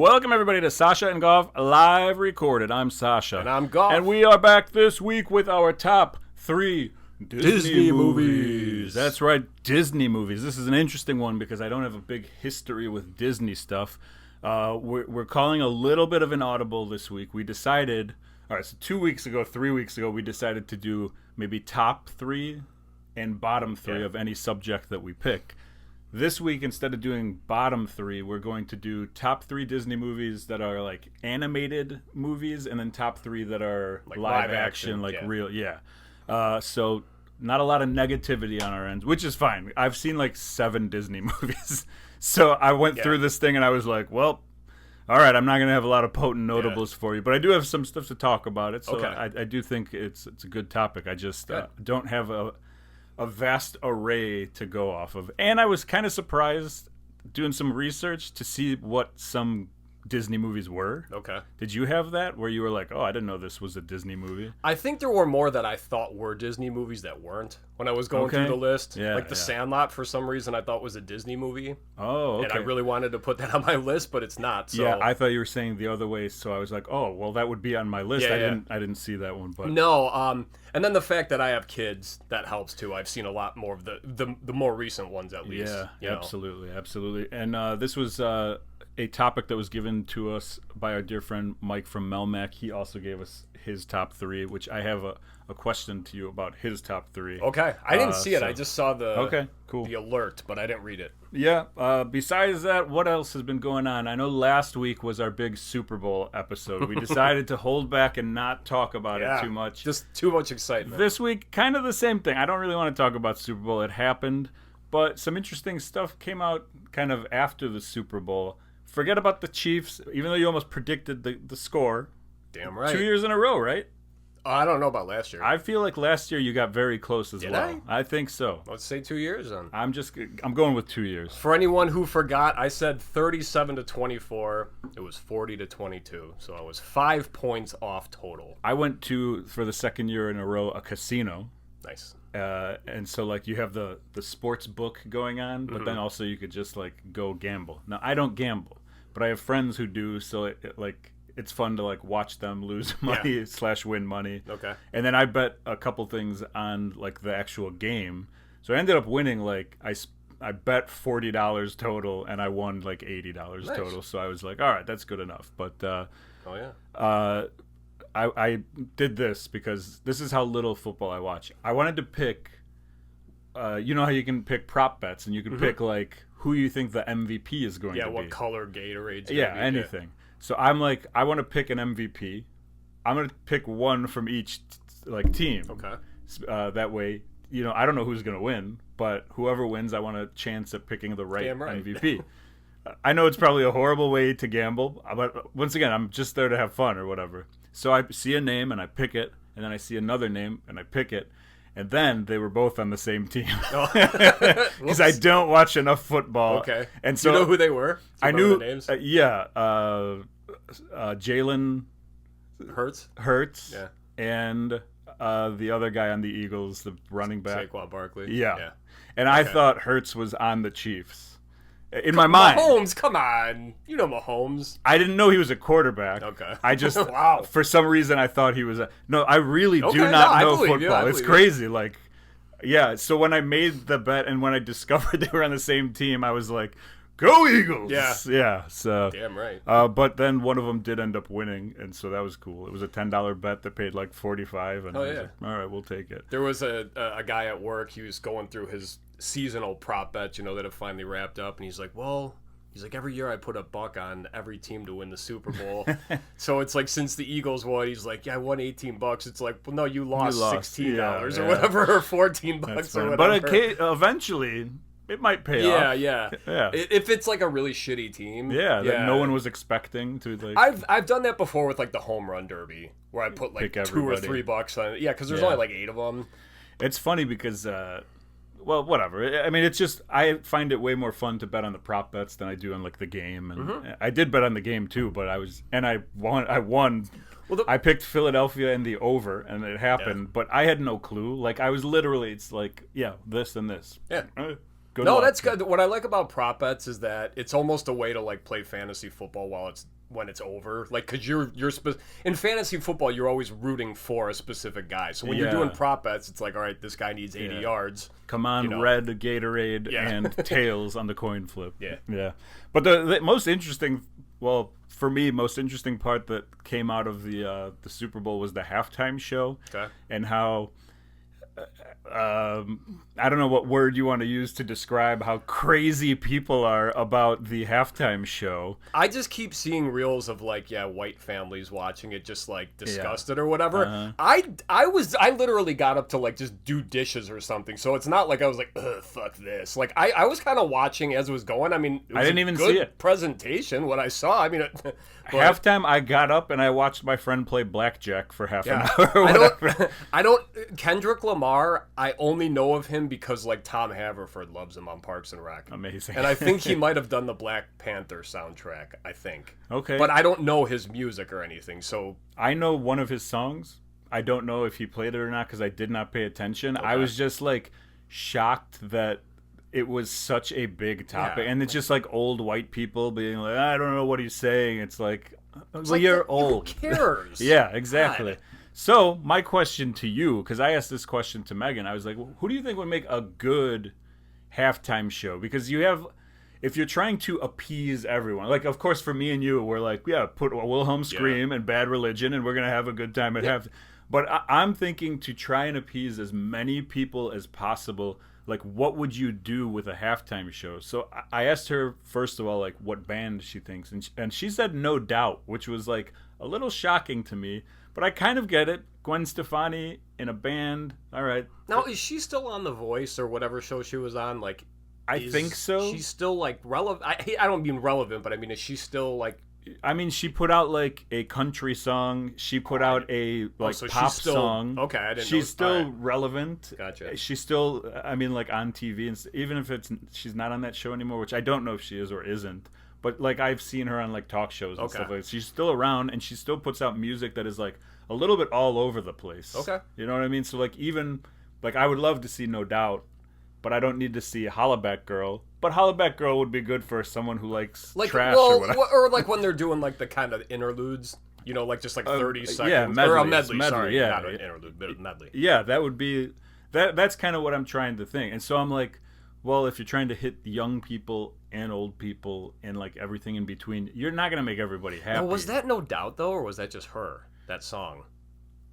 Welcome, everybody, to Sasha and Goff Live Recorded. I'm Sasha. And I'm Goff. And we are back this week with our top 3 Disney movies. That's right, Disney movies. This is an interesting one because I don't have a big history with Disney stuff. We're calling a little bit of an audible this week. We decided, all right, so 3 weeks ago, we decided to do maybe top 3 and bottom 3 of any subject that we pick. This week, instead of doing bottom 3, we're going to do top 3 Disney movies that are like animated movies, and then top 3 that are like live action, like real. So not a lot of negativity on our end, which is fine. I've seen like 7 Disney movies. So I went through this thing and I was like, well, all right, I'm not going to have a lot of potent notables for you, but I do have some stuff to talk about it. So I do think it's a good topic. I just don't have a vast array to go off of. And I was kind of surprised doing some research to see what some Disney movies were. Okay. Did you have that where you were like, oh, I didn't know this was a Disney movie? I think there were more that I thought were Disney movies that weren't when I was going through the list. Like The Sandlot, for some reason, I thought was a Disney movie. Oh, okay. And I really wanted to put that on my list, but it's not. So. Yeah, I thought you were saying the other way, so I was like, oh, well, that would be on my list. I didn't see that one. But no, and then the fact that I have kids, that helps too. I've seen a lot more of the more recent ones, at least. Yeah, absolutely. And this was a topic that was given to us by our dear friend Mike from Melmac. He also gave us his top 3, which I have a question to you about his top 3. Okay. I didn't see it. I just saw the the alert, but I didn't read it. Yeah. Besides that, what else has been going on? I know last week was our big Super Bowl episode. We decided to hold back and not talk about it too much. Just too much excitement. This week, kind of the same thing. I don't really want to talk about Super Bowl. It happened, but some interesting stuff came out kind of after the Super Bowl. Forget about the Chiefs, even though you almost predicted the score. Damn right. 2 years in a row, right? I don't know about last year. I feel like last year you got very close as well. Did I think so. Let's say 2 years then. I'm going with 2 years. For anyone who forgot, I said 37-24. It was 40-22. So I was 5 points off total. I went to, for the second year in a row, a casino. Nice. And so like you have the sports book going on, but then also you could just like go gamble. Now I don't gamble, but I have friends who do, so it's fun to like watch them lose money / win money. Okay. And then I bet a couple things on like the actual game. So I ended up winning like I bet $40 total and I won like $80 total. So I was like, all right, that's good enough. But I did this because this is how little football I watch. I wanted to pick, you know how you can pick prop bets and you can pick like who you think the MVP is going to be. Yeah, what color Gatorade's going to be. Anything. So I'm like, I want to pick an MVP. I'm going to pick one from each like team. Okay. That way, you know, I don't know who's going to win, but whoever wins, I want a chance at picking the right MVP. I know it's probably a horrible way to gamble, but once again, I'm just there to have fun or whatever. So I see a name and I pick it, and then I see another name and I pick it, and then they were both on the same team because I don't watch enough football. Okay, and so you know who they were? I knew. The names? Jalen Hurts. Yeah, and the other guy on the Eagles, the running back, Saquon Barkley. Yeah. And I thought Hurts was on the Chiefs. In my mind. Mahomes, come on. You know Mahomes. I didn't know he was a quarterback. Okay. I just, for some reason, I thought he was No, I really do not know football. It's crazy. Like, yeah, so when I made the bet and when I discovered they were on the same team, I was like, go Eagles! Yeah, so. Damn right. But then one of them did end up winning, and so that was cool. It was a $10 bet that paid like $45, and I was like, all right, we'll take it. There was a guy at work, he was going through his seasonal prop bets, you know, that have finally wrapped up, and he's like, every year I put $1 on every team to win the Super Bowl. So it's like, since the Eagles won, he's like, I won $18. It's like, well, no, you lost $16 or whatever, or $14 or whatever. But eventually, it might pay off. Yeah. If it's like a really shitty team. Yeah, that no one was expecting to. Like, I've done that before with like the home run derby, where I put like $2 or $3 on it. Yeah, because there's only like 8 of them. It's funny because. Well, whatever. I mean, it's just I find it way more fun to bet on the prop bets than I do on like the game. And I did bet on the game too, but I won. Well, I picked Philadelphia in the over, and it happened. But I had no clue. Like I was literally, it's like this and this. Yeah. Good No, luck. that's good. What I like about prop bets is that it's almost a way to like play fantasy football when it's over. Like, because in fantasy football, you're always rooting for a specific guy. So when you're doing prop bets, it's like, all right, this guy needs 80 yards. Come on, red Gatorade and tails on the coin flip. Yeah. But the most interesting, well, for me, most interesting part that came out of the Super Bowl was the halftime show, and how. I don't know what word you want to use to describe how crazy people are about the halftime show. I just keep seeing reels of like, white families watching it, just like disgusted or whatever. I literally got up to like just do dishes or something. So it's not like I was like, ugh, fuck this. Like I was kind of watching as it was going. I mean, it was I didn't even good see it. Presentation. What I saw. I mean, halftime, I got up and I watched my friend play blackjack for half an hour. Or whatever. I don't. Kendrick Lamar. I only know of him because like Tom Haverford loves him on Parks and Rec. Amazing. And I think he might have done the Black Panther soundtrack. I think. Okay. But I don't know his music or anything. So I know one of his songs. I don't know if he played it or not because I did not pay attention. Okay. I was just like shocked that it was such a big topic, and it's just like old white people being like, I don't know what he's saying. It's like, you're old. Who cares? Yeah, exactly. God. So my question to you, because I asked this question to Megan, I was like, who do you think would make a good halftime show? Because you have, if you're trying to appease everyone, like of course for me and you, we're like, put Wilhelm Scream and Bad Religion, and we're gonna have a good time at half. But I'm thinking to try and appease as many people as possible. Like, what would you do with a halftime show? So I asked her, first of all, like, what band she thinks. And she said No Doubt, which was, like, a little shocking to me. But I kind of get it. Gwen Stefani in a band. All right. Now, is she still on The Voice or whatever show she was on? Like, I think so. She's still, like, relevant. I don't mean relevant, but I mean, is she still, like... I mean, she put out, like, a country song. She put out a, like, so pop she's still, song. Okay, I didn't know. She's still relevant. Gotcha. She's still, I mean, like, on TV. And even if she's not on that show anymore, which I don't know if she is or isn't. But, like, I've seen her on, like, talk shows and stuff like that. She's still around, and she still puts out music that is, like, a little bit all over the place. Okay. You know what I mean? So, like, even, like, I would love to see No Doubt, but I don't need to see Hollaback Girl. But Hollaback Girl would be good for someone who likes trash or whatever. Or like when they're doing like the kind of interludes, you know, like just like 30 seconds. Yeah, or a medley, sorry. yeah. Not an interlude, but a medley. Yeah, that would be... That's kind of what I'm trying to think. And so I'm like, well, if you're trying to hit young people and old people and like everything in between, you're not going to make everybody happy. Now, was that No Doubt, though, or was that just her, that song?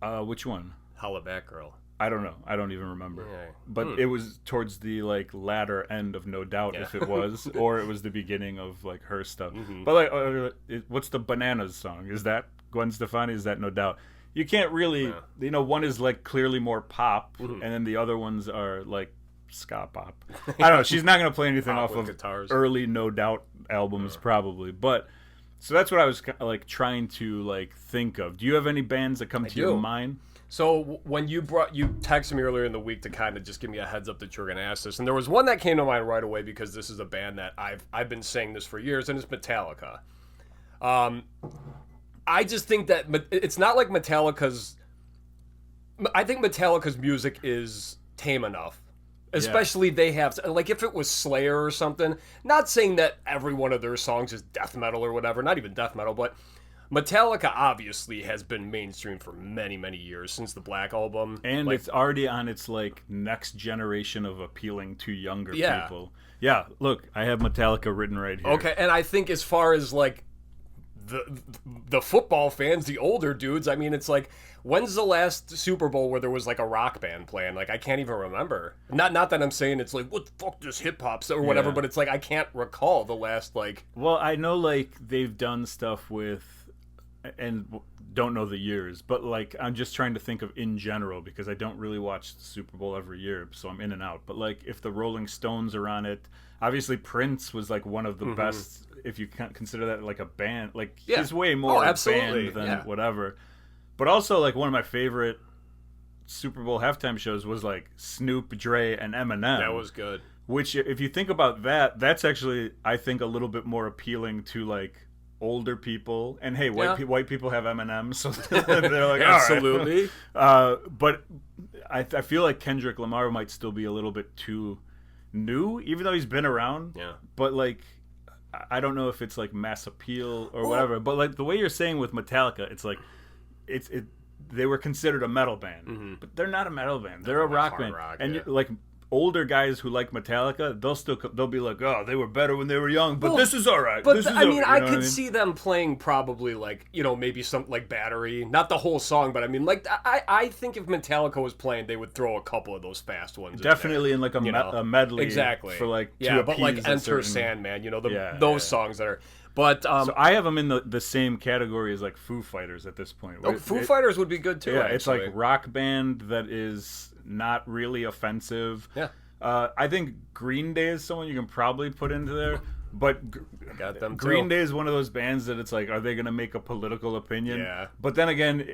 Which one? Hollaback Girl. I don't know. I don't even remember. Yeah. But it was towards the like latter end of No Doubt, if it was, or it was the beginning of like her stuff. Mm-hmm. But like, what's the Bananas song? Is that Gwen Stefani? Is that No Doubt? You can't really, you know, one is like clearly more pop, and then the other ones are like ska pop. I don't know. She's not going to play anything off of guitars. Early No Doubt albums, probably. But so that's what I was like trying to like think of. Do you have any bands that come to your mind? So when you texted me earlier in the week to kind of just give me a heads up that you were going to ask this, and there was one that came to mind right away because this is a band that I've been saying this for years, and it's Metallica. I just think that it's not like Metallica's. I think Metallica's music is tame enough. Especially they have, like if it was Slayer or something, not saying that every one of their songs is death metal or whatever, not even death metal, but Metallica obviously has been mainstream for many, many years since the Black Album. And like, it's already on its like next generation of appealing to younger people. Yeah, look, I have Metallica written right here. Okay, and I think as far as like the football fans, the older dudes, I mean, it's like, when's the last Super Bowl where there was like a rock band playing? Like, I can't even remember. Not that I'm saying it's like, what the fuck, this hip hop or whatever, but it's like, I can't recall the last like. Well, I know like they've done stuff with, and don't know the years, but like I'm just trying to think of in general because I don't really watch the Super Bowl every year, so I'm in and out. But like if the Rolling Stones are on it, obviously Prince was like one of the best. If you can't consider that like a band, like he's way more a band than whatever. But also like one of my favorite Super Bowl halftime shows was like Snoop, Dre, and Eminem. That was good. Which, if you think about that, that's actually I think a little bit more appealing to like older people. And hey, white people have Eminem, so they're like absolutely. But I feel like Kendrick Lamar might still be a little bit too new, even though he's been around. Yeah. But like, I don't know if it's like mass appeal or whatever. But like the way you're saying with Metallica, it's like, they were considered a metal band, but they're not a metal band. They're a rock band, and like older guys who like Metallica, they'll be like, oh, they were better when they were young, but this is all right. But I could see them playing probably like, maybe something like Battery, not the whole song, but I mean, like I think if Metallica was playing, they would throw a couple of those fast ones. Definitely in like a medley, exactly for like but like Enter Sandman, those songs that are. But so I have them in the same category as like Foo Fighters at this point. Foo Fighters would be good too. Yeah, actually. It's like rock band that is not really offensive. Yeah. I think Green Day is someone you can probably put into there, but got them Green Day is one of those bands that it's like, are they going to make a political opinion? Yeah. But then again,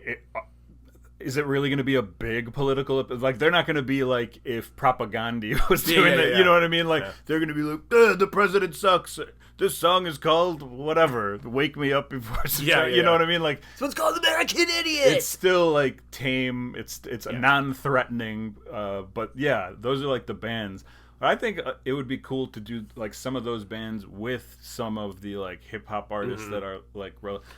is it really going to be a big political? Like, they're not going to be like if Propaganda was doing it. You know what I mean? Like, they're going to be like, the president sucks. This song is called whatever. Wake me up before. You know what I mean? Like, so it's called American Idiot. It's still like tame. It's non-threatening. But yeah, those are like the bands. I think it would be cool to do like some of those bands with some of the like hip hop artists that are like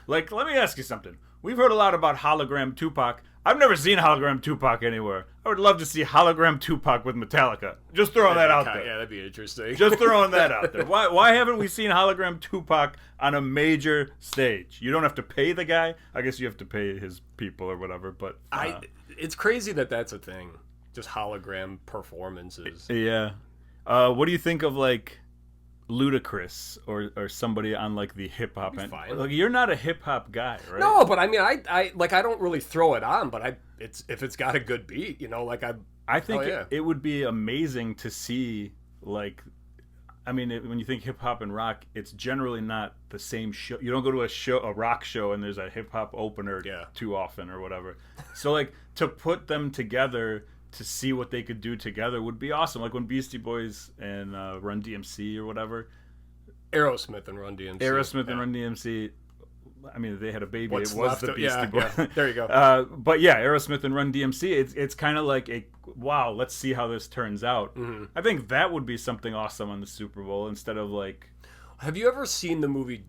like. Let me ask you something. We've heard a lot about Hologram Tupac. I've never seen Hologram Tupac anywhere. I would love to see Hologram Tupac with Metallica. Just throwing that out there. Yeah, that'd be interesting. Just throwing that out there. Why haven't we seen Hologram Tupac on a major stage? You don't have to pay the guy. I guess you have to pay his people or whatever. But it's crazy that that's a thing. Just hologram performances. Yeah. What do you think of like Ludacris or somebody on like the hip hop end? Like, you're not a hip hop guy, right? No, but I mean, I don't really throw it on, but if it's got a good beat, I think it would be amazing to see like. I mean, when you think hip hop and rock, it's generally not the same show. You don't go to a rock show, and there's a hip hop opener too often or whatever. So like to put them together to see what they could do together would be awesome. Like when Beastie Boys and Run DMC or whatever. Aerosmith and Run DMC. And Run DMC. I mean, they had a baby. It was the Beastie Boys. Yeah. There you go. But yeah, Aerosmith and Run DMC. It's kind of like wow. Let's see how this turns out. Mm-hmm. I think that would be something awesome on the Super Bowl instead of like. Have you ever seen the movie?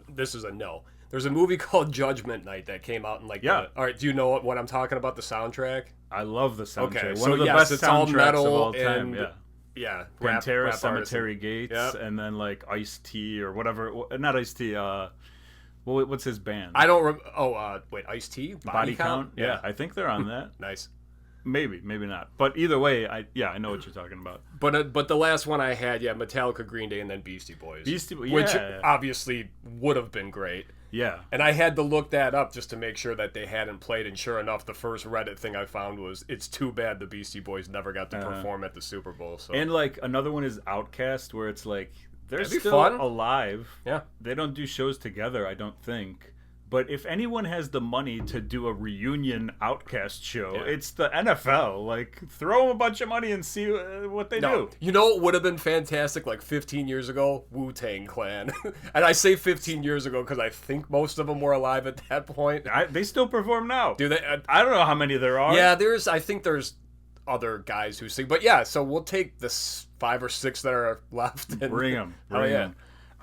This is a no. There's a movie called Judgment Night that came out in like. All right. Do you know what I'm talking about? The soundtrack. I love the soundtrack. Okay, One of the best soundtracks of all time. And, yeah. Pantera, Cemetery Gates, and then like Ice-T or whatever. Not Ice-T. What's his band? I don't. Wait, Ice-T? Body Count. Yeah, I think they're on that. Nice. Maybe not. But either way, I know what you're talking about. But the last one I had, Metallica, Green Day, and then Beastie Boys. Which obviously would have been great. Yeah. And I had to look that up just to make sure that they hadn't played, and sure enough, the first Reddit thing I found was, it's too bad the Beastie Boys never got to perform at the Super Bowl. So. And like another one is Outkast, where it's like, they're still fun. alive. Yeah. They don't do shows together, I don't think. But if anyone has the money to do a reunion Outkast show, it's the NFL. Like, throw them a bunch of money and see what they do. You know what would have been fantastic like 15 years ago? Wu-Tang Clan. And I say 15 years ago because I think most of them were alive at that point. They still perform now. Do they? I don't know how many there are. Yeah, I think there's other guys who sing. But yeah, so we'll take the 5 or 6 that are left. And bring them. Them.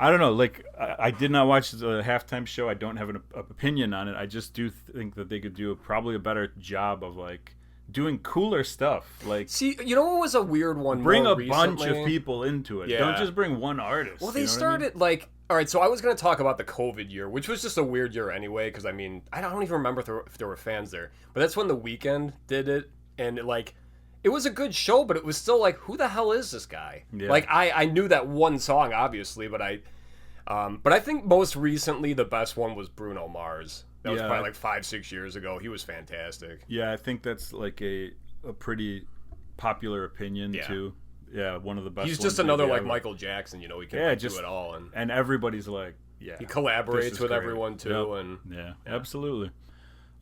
I don't know. Like, I did not watch the halftime show. I don't have an opinion on it. I just do think that they could do probably a better job of like doing cooler stuff. Like, see, you know what was a weird one? Bring a bunch of people into it. Yeah. Don't just bring one artist. Well, they started like. All right, so I was going to talk about the COVID year, which was just a weird year anyway. Because I mean, I don't even remember if there were fans there, but that's when The Weeknd did it, and it was a good show, but it was still like, who the hell is this guy? Yeah. Like, I knew that one song, obviously, but I think most recently the best one was Bruno Mars. That was probably like 5-6 years ago. He was fantastic. Yeah, I think that's like a pretty popular opinion too. Yeah, one of the best. He's just another like Michael Jackson, he can do it all, and everybody's like, he collaborates with everyone too, and absolutely.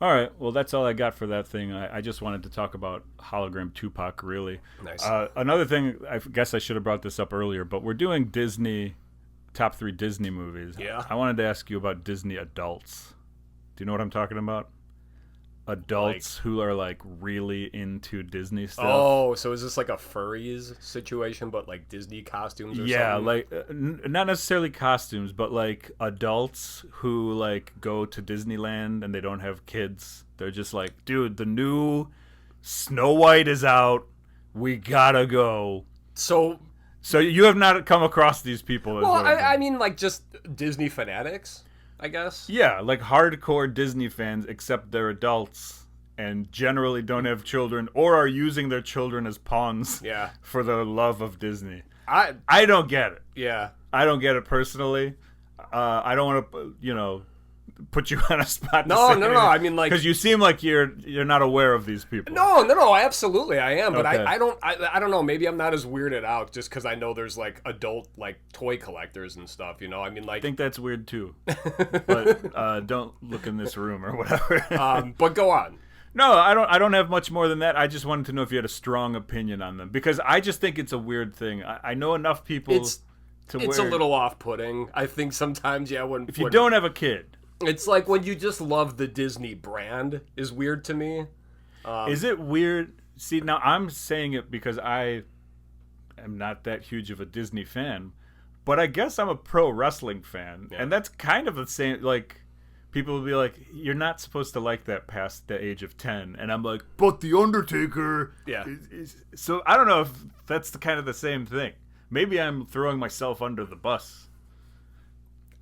All right, well, that's all I got for that thing. I just wanted to talk about Hologram Tupac, really. Nice. Another thing, I guess I should have brought this up earlier, but we're doing Disney, top 3 Disney movies. Yeah. I wanted to ask you about Disney adults. Do you know what I'm talking about? adults who are like really into Disney stuff. Oh, so is this like a furries situation, but like Disney costumes or something? Like not necessarily costumes, but like adults who like go to Disneyland and they don't have kids. They're just like, dude, the new Snow White is out. We gotta go. So you have not come across these people. Well, I mean, like just Disney fanatics, I guess. Yeah, like hardcore Disney fans, except they're adults and generally don't have children or are using their children as pawns for the love of Disney. I don't get it. Yeah. I don't get it personally. I don't want to, put you on a spot. No. I mean, like, because you seem like you're not aware of these people. No. Absolutely, I am. But Okay. I don't know. Maybe I'm not as weirded out just because I know there's like adult like toy collectors and stuff. I mean, like, I think that's weird too. But don't look in this room or whatever. But go on. No, I don't have much more than that. I just wanted to know if you had a strong opinion on them because I just think it's a weird thing. I know enough people. It's a little off-putting. I think sometimes, if you don't have a kid. It's like when you just love the Disney brand is weird to me. Is it weird? See, now I'm saying it because I am not that huge of a Disney fan, but I guess I'm a pro wrestling fan, and that's kind of the same. Like, people will be like, "You're not supposed to like that past the age of 10," and I'm like, "But the Undertaker." Yeah. So I don't know if that's kind of the same thing. Maybe I'm throwing myself under the bus.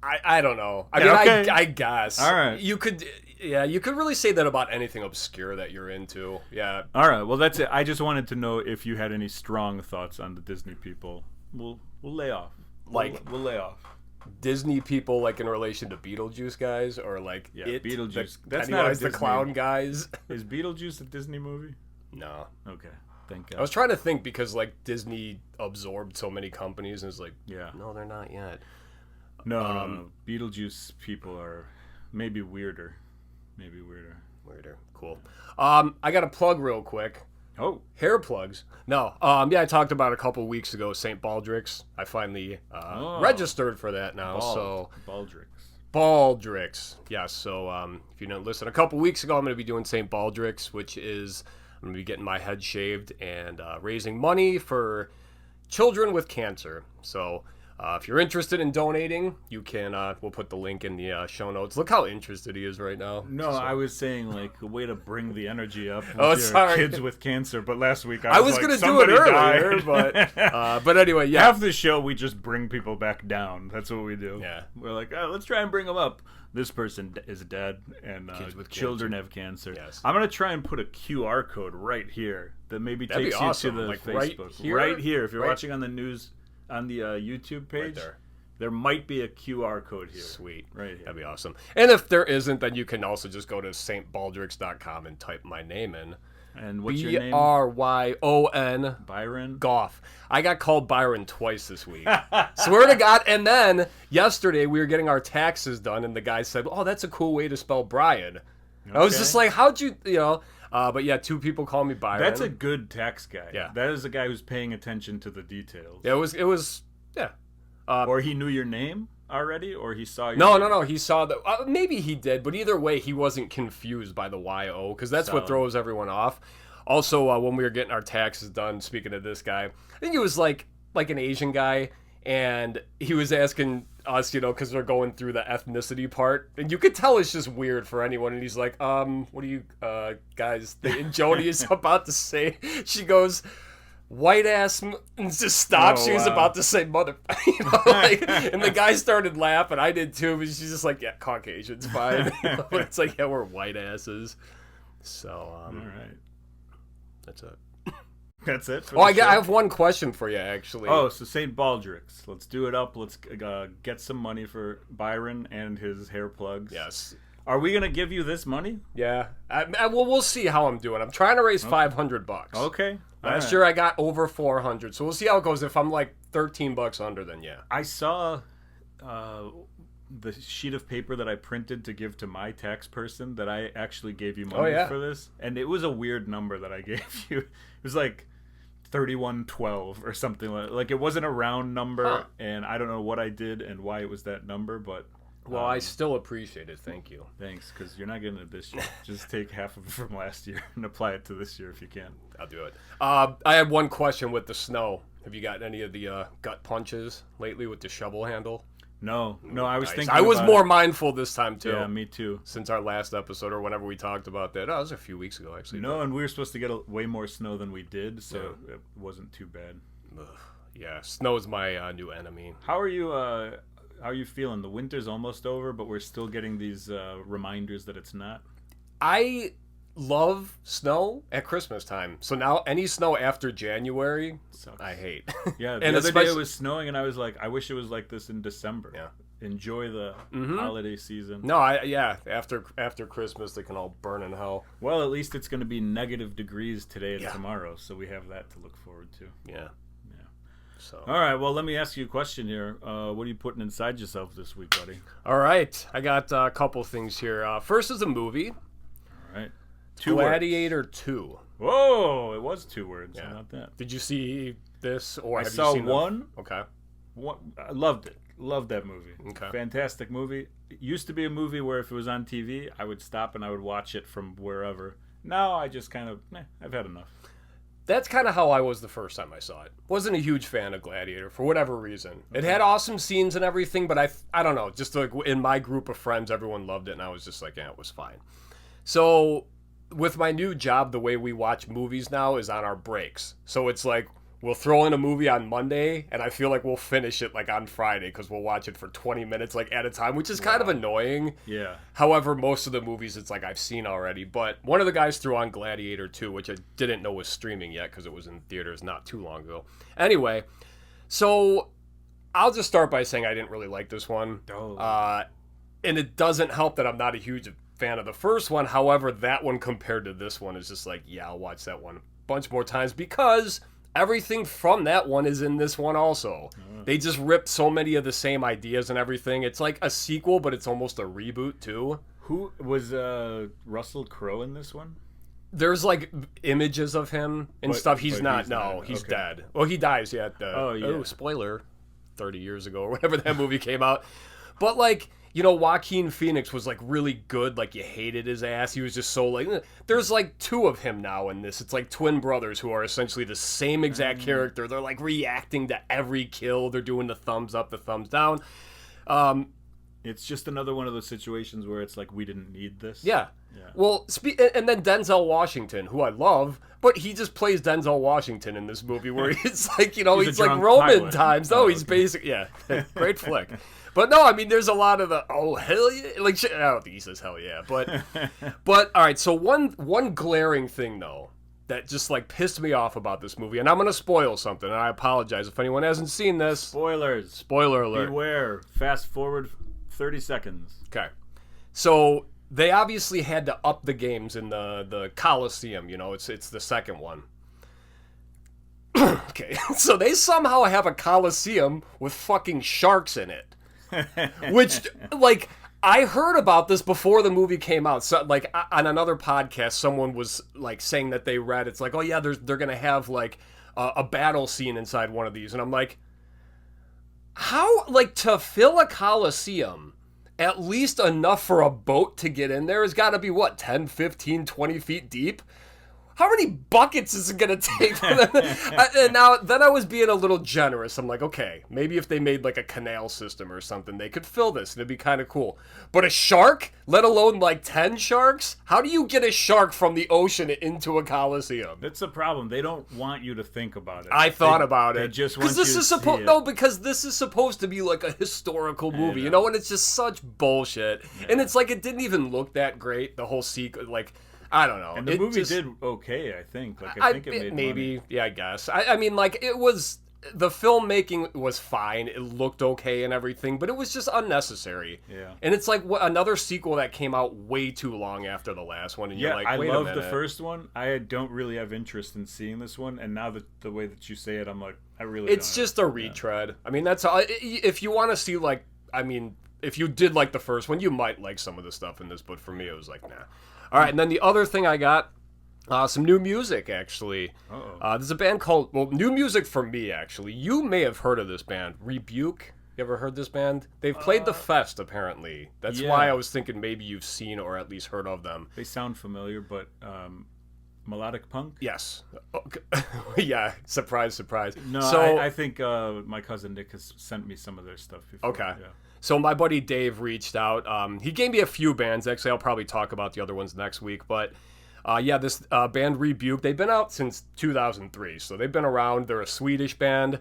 I don't know. I mean, I guess. All right. You could really say that about anything obscure that you're into. Yeah. All right. Well, that's it. I just wanted to know if you had any strong thoughts on the Disney people. We'll lay off. We'll lay off. Disney people, like in relation to Beetlejuice guys, or like Beetlejuice. That's not the clown guys. Is Beetlejuice a Disney movie? No. Okay. Thank God. I was trying to think because like Disney absorbed so many companies, and it's like, no, they're not yet. No. Beetlejuice people are maybe weirder. Weirder. Cool. I got a plug real quick. Oh. Hair plugs. No. I talked about a couple weeks ago, St. Baldrick's. I finally registered for that now. Baldrick's. Yes. So if you didn't listen, a couple weeks ago, I'm going to be doing St. Baldrick's, which is I'm going to be getting my head shaved and raising money for children with cancer. So if you're interested in donating, you can. We'll put the link in the show notes. Look how interested he is right now. No, I was saying like a way to bring the energy up with your kids with cancer. But last week I was like, going to do it earlier, but anyway, yeah. Half the show we just bring people back down. That's what we do. Yeah, we're like, let's try and bring them up. This person is dead, and children have cancer. Yes. I'm gonna try and put a QR code right here that maybe takes you to the like Facebook. Right here, if you're watching on the news. On the YouTube page, there might be a QR code here. Sweet. Right here. That'd be awesome. And if there isn't, then you can also just go to stbaldricks.com and type my name in. And what's your name? Bryon. Byron? Goff. I got called Byron twice this week. Swear to God. And then yesterday we were getting our taxes done, and the guy said, "Oh, that's a cool way to spell Brian." Okay. I was just like, how'd you, but yeah, two people call me Byron. That's a good tax guy. Yeah. That is a guy who's paying attention to the details. Yeah, it was, yeah. Or he knew your name already, or he saw your No, name? no, he saw the, maybe he did, but either way, he wasn't confused by the YO, because that's what throws everyone off. Also, when we were getting our taxes done, speaking of this guy, I think he was like an Asian guy, and he was asking us, because they're going through the ethnicity part, and you could tell it's just weird for anyone, and he's like, what do you guys think? And Jody is about to say, she goes, white ass, and just stopped. She was about to say mother, and the guy started laughing. I did too, but she's just like, yeah, Caucasian's fine. But it's like, yeah, we're white asses. So, all right. That's it. That's it? I have one question for you, actually. Oh, so St. Baldrick's. Let's do it up. Let's get some money for Byron and his hair plugs. Yes. Are we going to give you this money? Yeah. We'll see how I'm doing. I'm trying to raise $500. Okay. Last year I got over 400, so we'll see how it goes. If I'm like $13 under, then yeah. I saw the sheet of paper that I printed to give to my tax person that I actually gave you money for this, and it was a weird number that I gave you. It was like 3112 or something like it wasn't a round number, and I don't know what I did and why it was that number, but Well, I still appreciate it. Thank you. Thanks, because you're not getting it this year. Just take half of it from last year and apply it to this year if you can. I'll do it. I had one question with the snow. Have you gotten any of the gut punches lately with the shovel handle? No, I was thinking. I was more mindful this time too. Yeah, me too. Since our last episode or whenever we talked about that, that was a few weeks ago actually. No, and we were supposed to get way more snow than we did, so it wasn't too bad. Ugh. Yeah, snow is my new enemy. How are you? How are you feeling? The winter's almost over, but we're still getting these reminders that it's not. I love snow at Christmas time. So now any snow after January, sucks. I hate. Yeah, the other day it was snowing, and I was like, I wish it was like this in December. Yeah. Enjoy the holiday season. No, after Christmas they can all burn in hell. Well, at least it's going to be negative degrees today and tomorrow, so we have that to look forward to. Yeah. So. All right, well, let me ask you a question here. What are you putting inside yourself this week, buddy? All right, I got a couple things here. First is a movie. All right. Gladiator 2. Whoa, it was 2 words. Yeah. How about that? Did you see this, or have I saw you seen one. Okay. I loved it. Loved that movie. Okay. Fantastic movie. It used to be a movie where if it was on TV, I would stop and I would watch it from wherever. Now I just kind of, I've had enough. That's kind of how I was the first time I saw it. Wasn't a huge fan of Gladiator for whatever reason. It had awesome scenes and everything, but I don't know. Just like in my group of friends, everyone loved it, and I was just like, yeah, it was fine. So with my new job, the way we watch movies now is on our breaks. So it's like we'll throw in a movie on Monday, and I feel like we'll finish it like on Friday because we'll watch it for 20 minutes like at a time, which is kind of annoying. Yeah. However, most of the movies it's like I've seen already. But one of the guys threw on Gladiator 2, which I didn't know was streaming yet because it was in theaters not too long ago. Anyway, so I'll just start by saying I didn't really like this one. Oh. And it doesn't help that I'm not a huge fan of the first one. However, that one compared to this one is just like, yeah, I'll watch that one a bunch more times because everything from that one is in this one also. They just ripped so many of the same ideas and everything. It's like a sequel, but it's almost a reboot too. Who was Russell Crowe in this one? There's like images of him and stuff. He's not. He's dead. Well, he dies. Yeah. Spoiler. 30 years ago or whenever that movie came out. But like, you know, Joaquin Phoenix was like really good. Like you hated his ass. He was just so like. There's like 2 of him now in this. It's like twin brothers who are essentially the same exact character. They're like reacting to every kill. They're doing the thumbs up, the thumbs down. It's just another one of those situations where it's like we didn't need this. Yeah. Well, and then Denzel Washington, who I love, but he just plays Denzel Washington in this movie where he's like, you know, he's like Roman pilot. Times. No, he's basically, great flick. But no, I mean, there's a lot of the, oh, hell yeah. Like, I don't think he says hell yeah. But all right, so one glaring thing, though, that just, like, pissed me off about this movie, and I'm going to spoil something, and I apologize if anyone hasn't seen this. Spoilers. Spoiler alert. Beware. Fast forward 30 seconds. Okay. So they obviously had to up the games in the Coliseum, you know, it's the second one. Okay, so they somehow have a Coliseum with fucking sharks in it. Which, like, I heard about this before the movie came out. So, like, on another podcast, someone was, like, saying that they read, it's like, oh, yeah, they're going to have, like, a battle scene inside one of these. And I'm like, how, like, to fill a Coliseum, at least enough for a boat to get in there has got to be, what, 10, 15, 20 feet deep? How many buckets is it going to take for them? And now, then I was being a little generous. I'm like, okay, maybe if they made like a canal system or something, they could fill this and it'd be kind of cool. But a shark, let alone like 10 sharks? How do you get a shark from the ocean into a Coliseum? That's the problem. They don't want you to think about it. I thought about it. They just want you to see it. No, because this is supposed to be like a historical movie, you know, and it's just such bullshit. Yeah. And it's like, it didn't even look that great, the whole sequence, like... I don't know. And the movie did okay, I think. Like, I think it made maybe, money. Yeah, I guess. I mean, like, it was... The filmmaking was fine. It looked okay and everything, but it was just unnecessary. Yeah. And it's like another sequel that came out way too long after the last one, and you're like, wait a minute. I love the first one. I don't really have interest in seeing this one, and now the way that you say it, I'm like, I really don't. It's just a retread. I mean, that's all. If you want to see, like, I mean, if you did like the first one, you might like some of the stuff in this, but for me, it was like, nah. All right, and then the other thing I got, some new music, actually. There's a band called, well, new music for me, actually. You may have heard of this band, Rebuke. You ever heard this band? They've played the Fest, apparently. That's why I was thinking maybe you've seen or at least heard of them. They sound familiar, but melodic punk? Yes. Okay. Yeah, surprise. No, so, I think my cousin Nick has sent me some of their stuff before. Okay. Yeah. So my buddy Dave reached out. He gave me a few bands. Actually, I'll probably talk about the other ones next week. But this band Rebuke, they've been out since 2003. So they've been around. They're a Swedish band.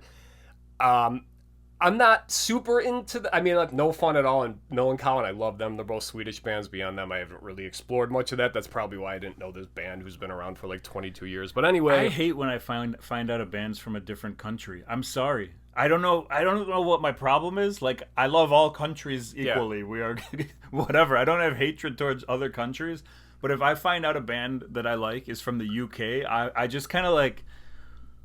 I'm not super into like No Fun at All and Millencolin. I love them. They're both Swedish bands. Beyond them, I haven't really explored much of that. That's probably why I didn't know this band who's been around for like 22 years. But anyway, I hate when I find out a band's from a different country. I'm sorry. I don't know what my problem is. Like, I love all countries equally. Yeah. We are whatever. I don't have hatred towards other countries. But if I find out a band that I like is from the UK, I just kind of like,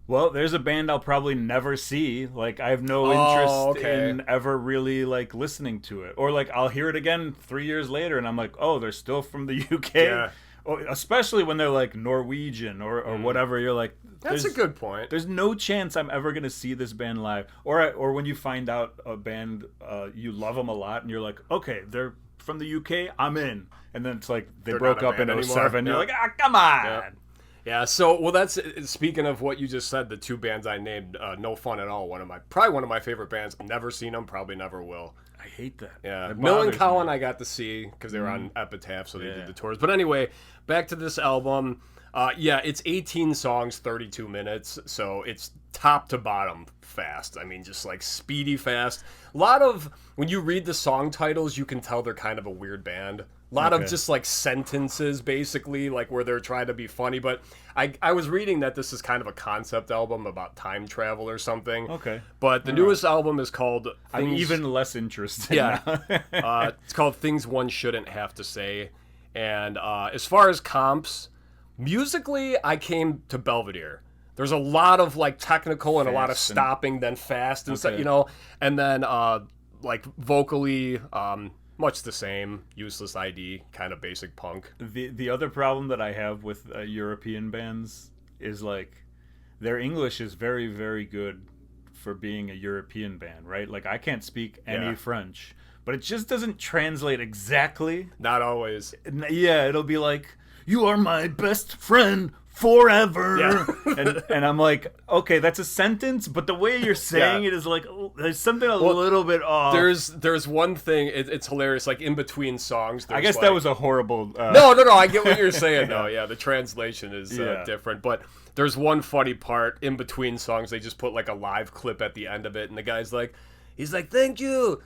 well, there's a band I'll probably never see. Like, I have no interest in ever really, like, listening to it. Or, like, I'll hear it again 3 years later, and I'm like, oh, they're still from the UK? Yeah. Or, especially when they're, like, Norwegian or whatever. You're like... That's a good point. There's no chance I'm ever going to see this band live. Or when you find out a band, you love them a lot, and you're like, okay, they're from the UK, I'm in. And then it's like, they broke up in 07. You're like, come on! Yeah. Yeah, so that's speaking of what you just said. The two bands I named, No Fun at All. Probably one of my favorite bands. Never seen them. Probably never will. I hate that. Yeah, Millencolin I got to see because they were on Epitaph, so they did the tours. But anyway, back to this album. It's 18 songs, 32 minutes, so it's top to bottom fast. I mean, just like speedy fast. A lot of when you read the song titles, you can tell they're kind of a weird band. A lot of just like sentences, basically, like where they're trying to be funny. But I was reading that this is kind of a concept album about time travel or something. Okay. But the newest album is called I'm even less interested. Yeah. It's called Things One Shouldn't Have to Say. And as far as comps, musically, I came to Belvedere. There's a lot of like technical and a lot of stopping, then fast and stuff, and then like vocally. Much the same, Useless ID, kind of basic punk. The other problem that I have with European bands is, like, their English is very, very good for being a European band, right? Like, I can't speak any French, but it just doesn't translate exactly. Not always. Yeah, it'll be like, you are my best friend forever. Yeah. and I'm like, okay, that's a sentence, but the way you're saying it is like, there's something a little bit off. There's one thing, it's hilarious, like in between songs. I guess that was a horrible... No, I get what you're saying, though. Yeah, the translation is different, but there's one funny part in between songs. They just put like a live clip at the end of it, and the guy's like, he's like, thank you.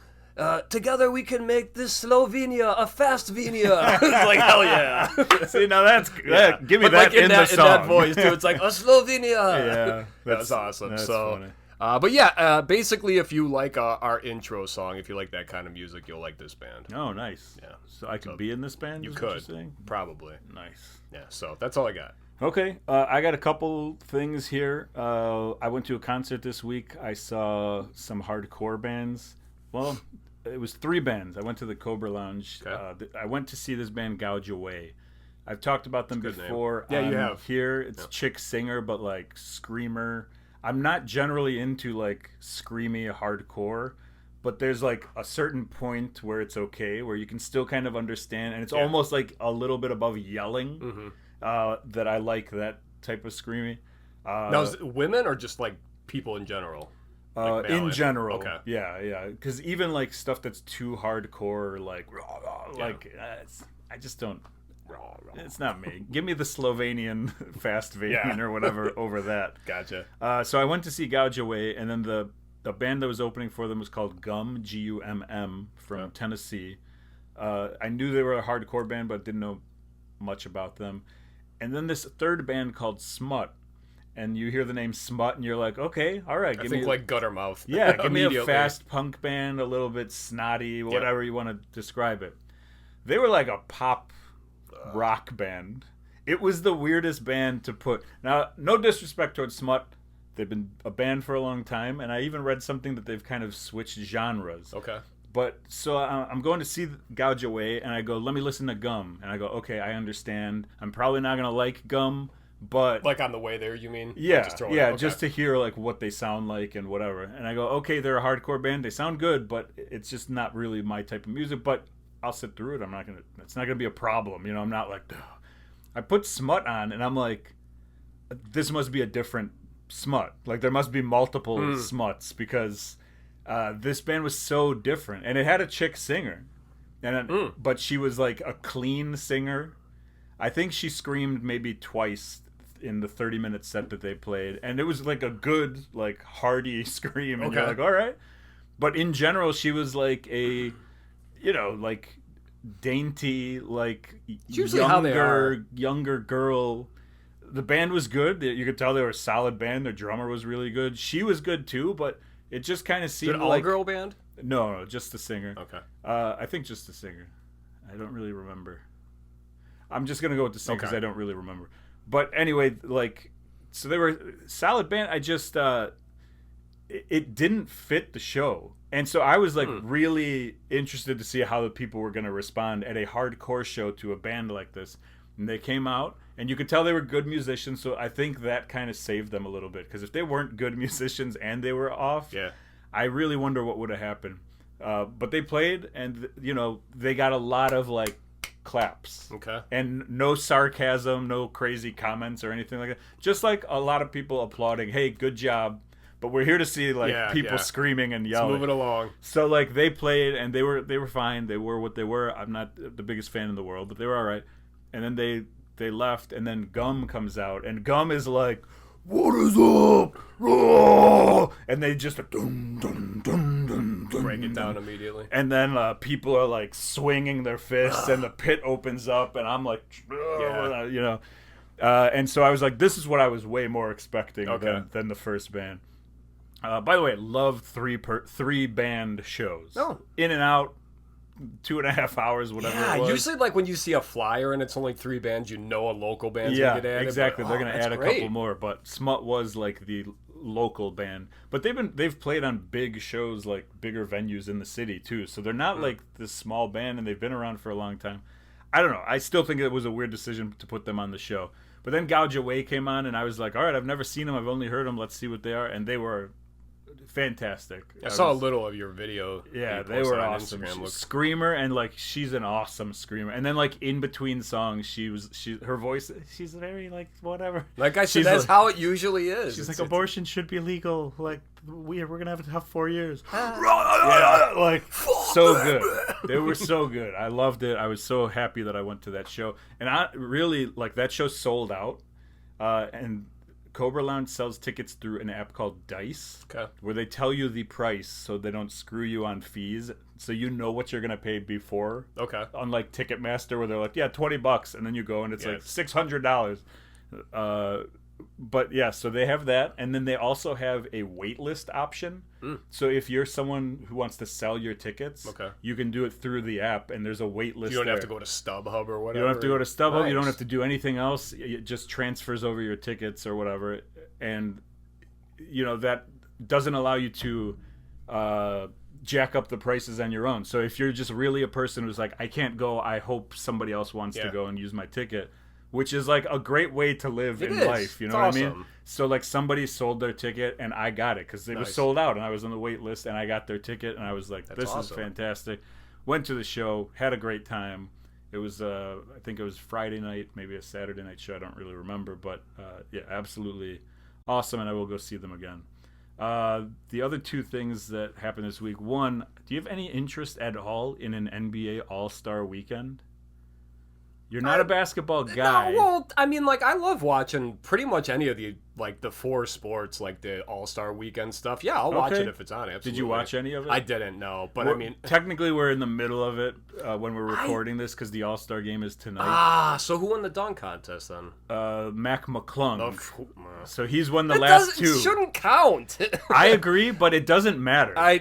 Together we can make this Slovenia a fast Venia. It's like, hell yeah. See, now that's give me that, like in the song. In that voice, too. It's like, a Slovenia. Yeah. That's awesome. That's funny. But basically, if you like our intro song, if you like that kind of music, you'll like this band. Oh, nice. Yeah. So I could be in this band? You could. Probably. Nice. Yeah, so that's all I got. Okay, I got a couple things here. I went to a concert this week. I saw some hardcore bands. Well, it was 3 bands. I went to the Cobra Lounge. Okay. I went to see this band Gouge Away. I've talked about them before. Yeah, you have. Here, it's chick singer, but like screamer. I'm not generally into like screamy hardcore, but there's like a certain point where it's okay, where you can still kind of understand, and it's almost like a little bit above yelling. That I like that type of screaming. Now, is it women or just like people in general? Like in general, okay. Yeah, because even like stuff that's too hardcore, like I just don't. It's not me. Give me the Slovenian fast Vanian or whatever over that. Gotcha. So I went to see Gouge Away, and then the band that was opening for them was called Gumm, Gumm, from Tennessee. I knew they were a hardcore band, but didn't know much about them. And then this third band called Smut. And you hear the name Smut, and you're like, okay, all right. I think like Guttermouth. Yeah, give me a fast punk band, a little bit snotty, whatever you want to describe it. They were like a pop rock band. It was the weirdest band to put. Now, no disrespect towards Smut. They've been a band for a long time, and I even read something that they've kind of switched genres. Okay. But so I'm going to see Gouge Away, and I go, let me listen to Gumm. And I go, okay, I understand. I'm probably not going to like Gumm, But like on the way there, you mean? Yeah, okay. just to hear like what they sound like and whatever. And I go, okay, they're a hardcore band. They sound good, but it's just not really my type of music. But I'll sit through it. It's not gonna be a problem. I'm not like. Ugh. I put Smut on, and I'm like, this must be a different Smut. Like there must be multiple Smuts because this band was so different, and it had a chick singer, but she was like a clean singer. I think she screamed maybe twice in the 30-minute set that they played, and it was like a good, like hearty scream, and you're like, all right. But in general, she was like a, like dainty, like younger girl. The band was good. You could tell they were a solid band. Their drummer was really good. She was good too, but it just kind of seemed like all-girl band. No, just the singer. Okay. I think just the singer. I don't really remember. I'm just gonna go with the singer because I don't really remember. But anyway, like, so they were a solid band. I just it didn't fit the show, and so I was like really interested to see how the people were gonna respond at a hardcore show to a band like this. And they came out, and you could tell they were good musicians. So I think that kind of saved them a little bit, because if they weren't good musicians and they were off, I really wonder what would have happened. But they played, and they got a lot of like claps. Okay. And no sarcasm, no crazy comments or anything like that. Just like a lot of people applauding, hey, good job. But we're here to see like people screaming and yelling. Let's move it along. So like they played, and they were fine. They were what they were. I'm not the biggest fan in the world, but they were all right. And then they left, and then Gum comes out, and Gum is like, what is up? And they just dum, dum, dum, dum, dum, break it down immediately. And then people are like swinging their fists, and the pit opens up, and I'm like, and so I was like, this is what I was way more expecting than the first band. By the way, love three band shows. Oh. In and out. 2.5 hours, whatever it was. Usually like when you see a flyer and it's only 3 bands, a local band's gonna get added. Exactly. But, they're gonna add a couple more, but Smut was like the local band. But they've played on big shows, like bigger venues in the city too. So they're not like this small band, and they've been around for a long time. I don't know. I still think it was a weird decision to put them on the show. But then Gouge Away came on, and I was like, all right, I've never seen them. I've only heard them. Let's see what they are. And they were fantastic. I saw a little of your video. Yeah, they were awesome. Screamer, and like she's an awesome screamer. And then like in between songs, her voice, she's very like whatever. Like I said, that's how it usually is. She's like, abortion should be legal. Like we're gonna have to have 4 years. Like so good. They were so good. I loved it. I was so happy that I went to that show, and I really like that show sold out. And Cobra Lounge sells tickets through an app called Dice, where they tell you the price so they don't screw you on fees, so you know what you're gonna pay before. Okay. Unlike Ticketmaster, where they're like, yeah, $20, and then you go and it's like $600. But yeah, so they have that, and then they also have a waitlist option. So if you're someone who wants to sell your tickets, you can do it through the app, and there's a waitlist. You don't have to go to StubHub or whatever. You don't have to go to StubHub. Nice. You don't have to do anything else. It just transfers over your tickets or whatever, and that doesn't allow you to jack up the prices on your own. So if you're just really a person who's like, I can't go, I hope somebody else wants to go and use my ticket. Which is like a great way to live in life, you know what I mean? So like somebody sold their ticket and I got it because it was sold out, and I was on the wait list, and I got their ticket, and I was like, this is fantastic. Went to the show, had a great time. It was I think it was Friday night, maybe a Saturday night show. I don't really remember, but yeah, absolutely awesome, and I will go see them again. The other two things that happened this week. One, do you have any interest at all in an NBA All-Star Weekend? You're not a basketball guy. No, well, I mean, like, I love watching pretty much any of the 4 sports, like the All-Star Weekend stuff. Yeah, I'll watch it if it's on. Absolutely. Did you watch any of it? I didn't, no. But, I mean... Technically, we're in the middle of it when we're recording this because the All-Star game is tonight. So who won the dunk contest then? Mac McClung. So he's won the last 2. It shouldn't count. I agree, but it doesn't matter. I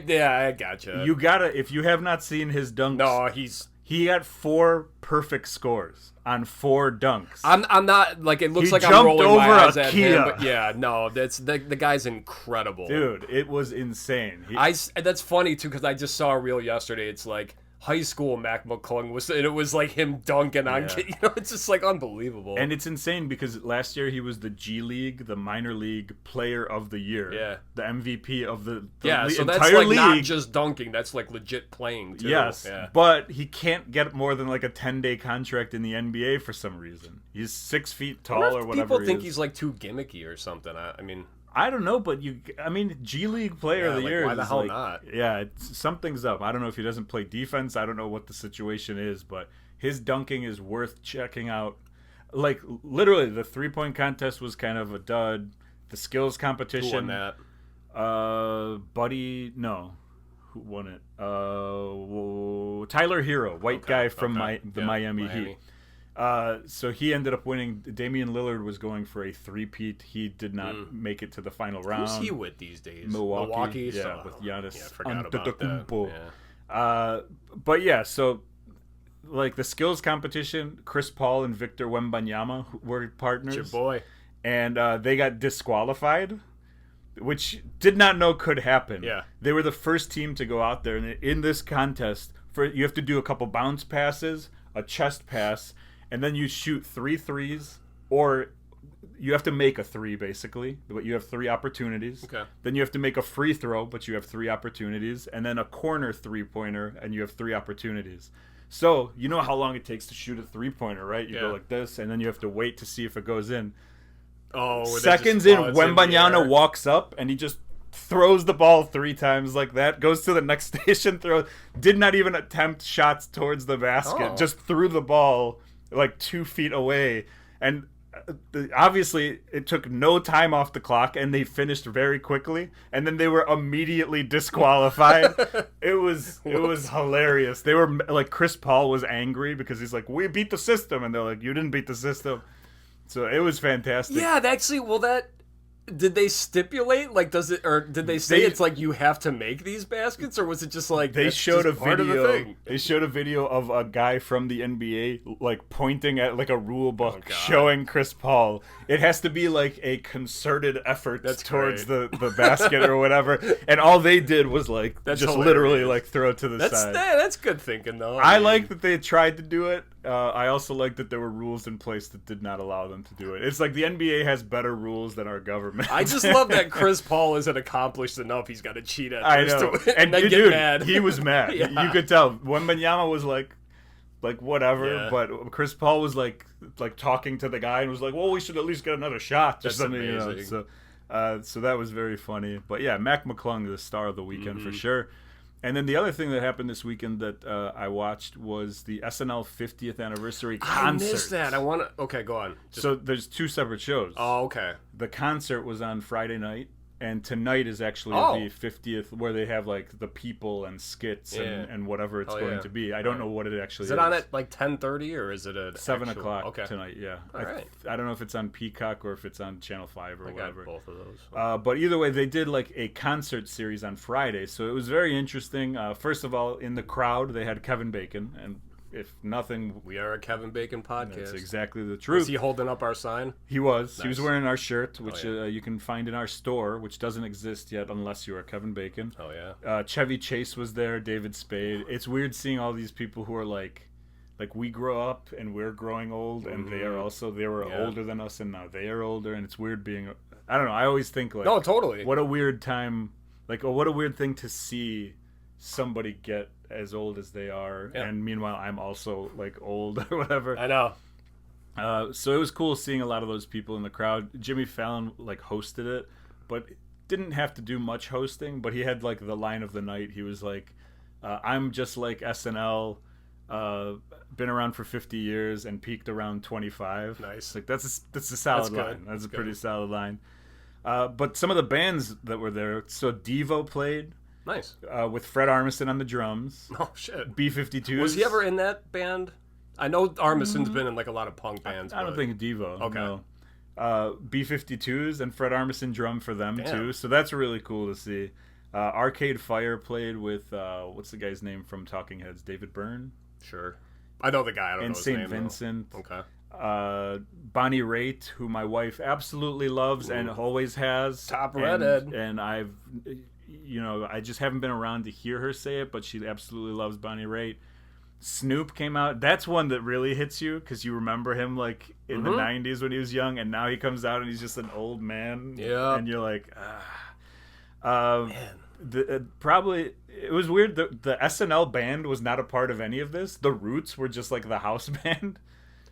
gotcha. You gotta... If you have not seen his dunks... No, He got 4 perfect scores on 4 dunks. I'm not like it looks like I'm rolling my eyes at Kia. him, but yeah, no, that's the guy's incredible, dude. It was insane. That's funny too because I just saw a reel yesterday. It's like high school Mac McClung was, and it was like him dunking on kids. You know, it's just like unbelievable. And it's insane because last year he was the G League, the minor league player of the year. Yeah. The MVP of the so entire that's like league. not just dunking, that's like legit playing too. Yes. Yeah. But he can't get more than like a 10-day contract in the NBA for some reason. He's 6 feet tall or whatever. People think he's like too gimmicky or something. I mean, I don't know, but G League Player of the Year. Why the hell like, not? Yeah, something's up. I don't know if he doesn't play defense. I don't know what the situation is, but his dunking is worth checking out. Like literally, the 3-point contest was kind of a dud. The skills competition. Who won that? Who won it? Tyler Hero, white guy from the Miami Heat. So he ended up winning. Damian Lillard was going for a three-peat. He did not make it to the final round. Who's he with these days? Milwaukee? Yeah, with Giannis. Yeah, I forgot about that. Yeah. But yeah, so like the skills competition, Chris Paul and Victor Wembanyama were partners. It's your boy. And they got disqualified, which did not know could happen. Yeah. They were the first team to go out there. And in this contest, you have to do a couple bounce passes, a chest pass, and then you shoot 3 threes, or you have to make a 3 basically, but you have 3 opportunities. Okay. Then you have to make a free throw, but you have 3 opportunities, and then a corner 3-pointer, and you have 3 opportunities. So you know how long it takes to shoot a 3-pointer, right? You go like this, and then you have to wait to see if it goes in. Seconds in, Wembanyama walks up, and he just throws the ball 3 times like that, goes to the next station, did not even attempt shots towards the basket, just threw the ball like 2 feet away. And obviously it took no time off the clock, and they finished very quickly, and then they were immediately disqualified. It was hilarious. They were like, Chris Paul was angry because he's like, we beat the system, and they're like, you didn't beat the system. So it was fantastic. Yeah, did they stipulate, like, did they say it's like you have to make these baskets, or was it just like they showed a part video? Of the thing? They showed a video of a guy from the NBA like pointing at like a rule book showing Chris Paul. It has to be like a concerted effort towards the basket or whatever, and all they did was like literally like throw it to the side. That's good thinking though. I like that they tried to do it. I also like that there were rules in place that did not allow them to do it. It's like the NBA has better rules than our government. I just love that Chris Paul isn't accomplished enough. He's got to cheat at I know. and then get mad. He was mad. You could tell. Wembanyama was like whatever, but Chris Paul was like talking to the guy and was like, well, we should at least get another shot. That's amazing. So that was very funny. But yeah, Mac McClung, the star of the weekend for sure. And then the other thing that happened this weekend that I watched was the SNL 50th anniversary concert. I missed that. Okay, go on. So there's 2 separate shows. Oh, okay. The concert was on Friday night, and tonight is actually the 50th, where they have like the people and skits and whatever it's going to be. I don't know what it actually is. Is it on at like 10:30 or is it at 7 o'clock tonight? Yeah. All right. I don't know if it's on Peacock or if it's on Channel 5 or whatever. Both of those. But either way, they did like a concert series on Friday, so it was very interesting. First of all, in the crowd, they had Kevin Bacon, and if nothing, we are a Kevin Bacon podcast. That's exactly the truth. Was he holding up our sign? He was. Nice. He was wearing our shirt, which you can find in our store, which doesn't exist yet unless you are Kevin Bacon. Oh yeah. Chevy Chase was there. David Spade. It's weird seeing all these people who are like we grow up and we're growing old, and they were older than us, and now they are older, and it's weird being. I don't know. I always think like, no, totally. What a weird time. What a weird thing to see somebody get as old as they are, and meanwhile I'm also like old or whatever. I know. So it was cool seeing a lot of those people in the crowd. Jimmy Fallon like hosted it, but didn't have to do much hosting. But he had like the line of the night. He was like, "I'm just like SNL, been around for 50 years and peaked around 25." Nice. Like that's a solid line. That's a pretty solid line. But some of the bands that were there. So Devo played. Nice. With Fred Armisen on the drums. Oh, shit. B-52s. Was he ever in that band? I know Armisen's been in like a lot of punk bands. I don't think Devo. Okay. No. B-52s and Fred Armisen drum for them, too. So that's really cool to see. Arcade Fire played with, what's the guy's name from Talking Heads? David Byrne? Sure. I know the guy. I don't know his name. And St. Vincent. Though. Okay. Bonnie Raitt, who my wife absolutely loves and always has. Top redhead. And I've... I just haven't been around to hear her say it, but she absolutely loves Bonnie Raitt. Snoop came out. That's one that really hits you because you remember him like in the 90s when he was young, and now he comes out and he's just an old man. Yeah. And you're like, man. Probably it was weird. The SNL band was not a part of any of this. The Roots were just like the house band.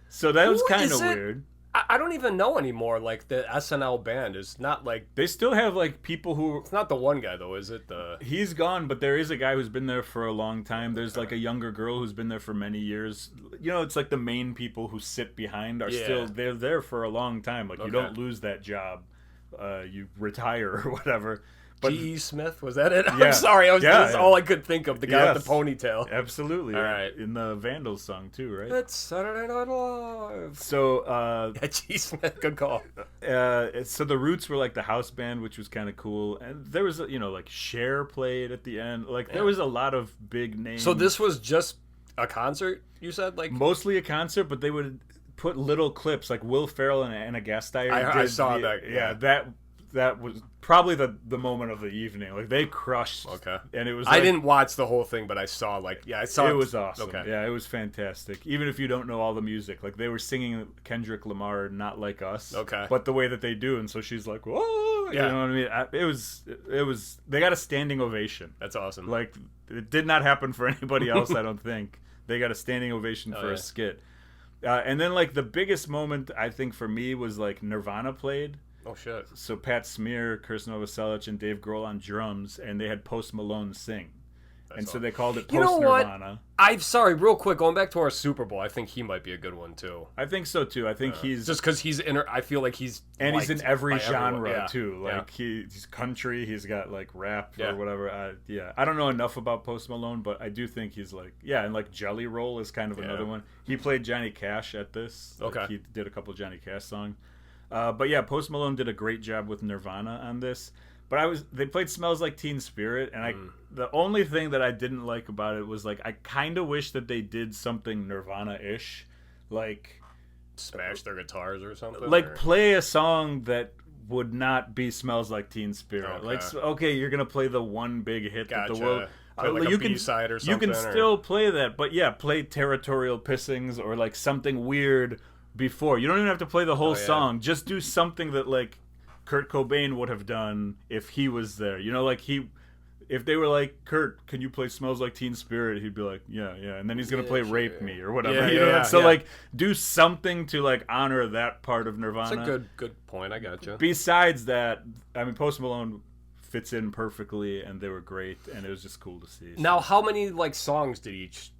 So that was kind of weird. I don't even know anymore. Like the SNL band is not like they still have like people who. It's not the one guy though, is it? He's gone, but there is a guy who's been there for a long time. There's like a younger girl who's been there for many years. You know, it's like the main people who sit behind are still they're there for a long time. Like you don't lose that job, you retire or whatever. G.E. Smith, was that it? Yeah. I'm sorry, that's all I could think of. The guy with the ponytail. Absolutely. All right. In the Vandals song too, right? It's Saturday Night Live. So G.E. Smith, good call. So the Roots were like the house band, which was kind of cool, and there was like Cher played at the end. Like there was a lot of big names. So this was just a concert, you said? Like mostly a concert, but they would put little clips, like Will Ferrell and Anna Gasteyer. I saw that. Yeah, that was probably the moment of the evening. Like they crushed. Okay. And it was. I didn't watch the whole thing, but I saw I saw it. was awesome. Okay. Yeah, it was fantastic. Even if you don't know all the music, like they were singing Kendrick Lamar, Not Like Us. Okay. But the way that they do, and so she's like, whoa. Yeah. You know what I mean? It was. They got a standing ovation. That's awesome. Like it did not happen for anybody else. I don't think they got a standing ovation for a skit. And then like the biggest moment I think for me was like Nirvana played. Oh shit! So Pat Smear, Kirsten Novoselic, and Dave Grohl on drums, and they had Post Malone sing, so they called it Post Nirvana. I'm sorry, real quick, going back to our Super Bowl, I think he might be a good one too. I think so too. I think he's just because he's in. I feel like he's he's in every genre too. Like he's country. He's got like rap or whatever. I don't know enough about Post Malone, but I do think he's like and like Jelly Roll is kind of another one. He played Johnny Cash at this. Okay, he did a couple Johnny Cash songs. But yeah, Post Malone did a great job with Nirvana on this. But they played Smells Like Teen Spirit, and the only thing that I didn't like about it was like I kind of wish that they did something Nirvana-ish, like smash their guitars or something. Like play a song that would not be Smells Like Teen Spirit. Okay. Like you're gonna play the one big hit that the world. Like a B-side or something. You can still play that, but play Territorial Pissings or like something weird. Before you don't even have to play the whole song, just do something that like Kurt Cobain would have done if he was there. Like if they were like, Kurt, can you play Smells Like Teen Spirit? He'd be like, yeah, and then he's gonna play Rape Me or whatever. Like do something to like honor that part of Nirvana. That's a good point. I gotcha. Besides that, I mean, Post Malone fits in perfectly, and they were great, and it was just cool to see. Now, how many like songs did each?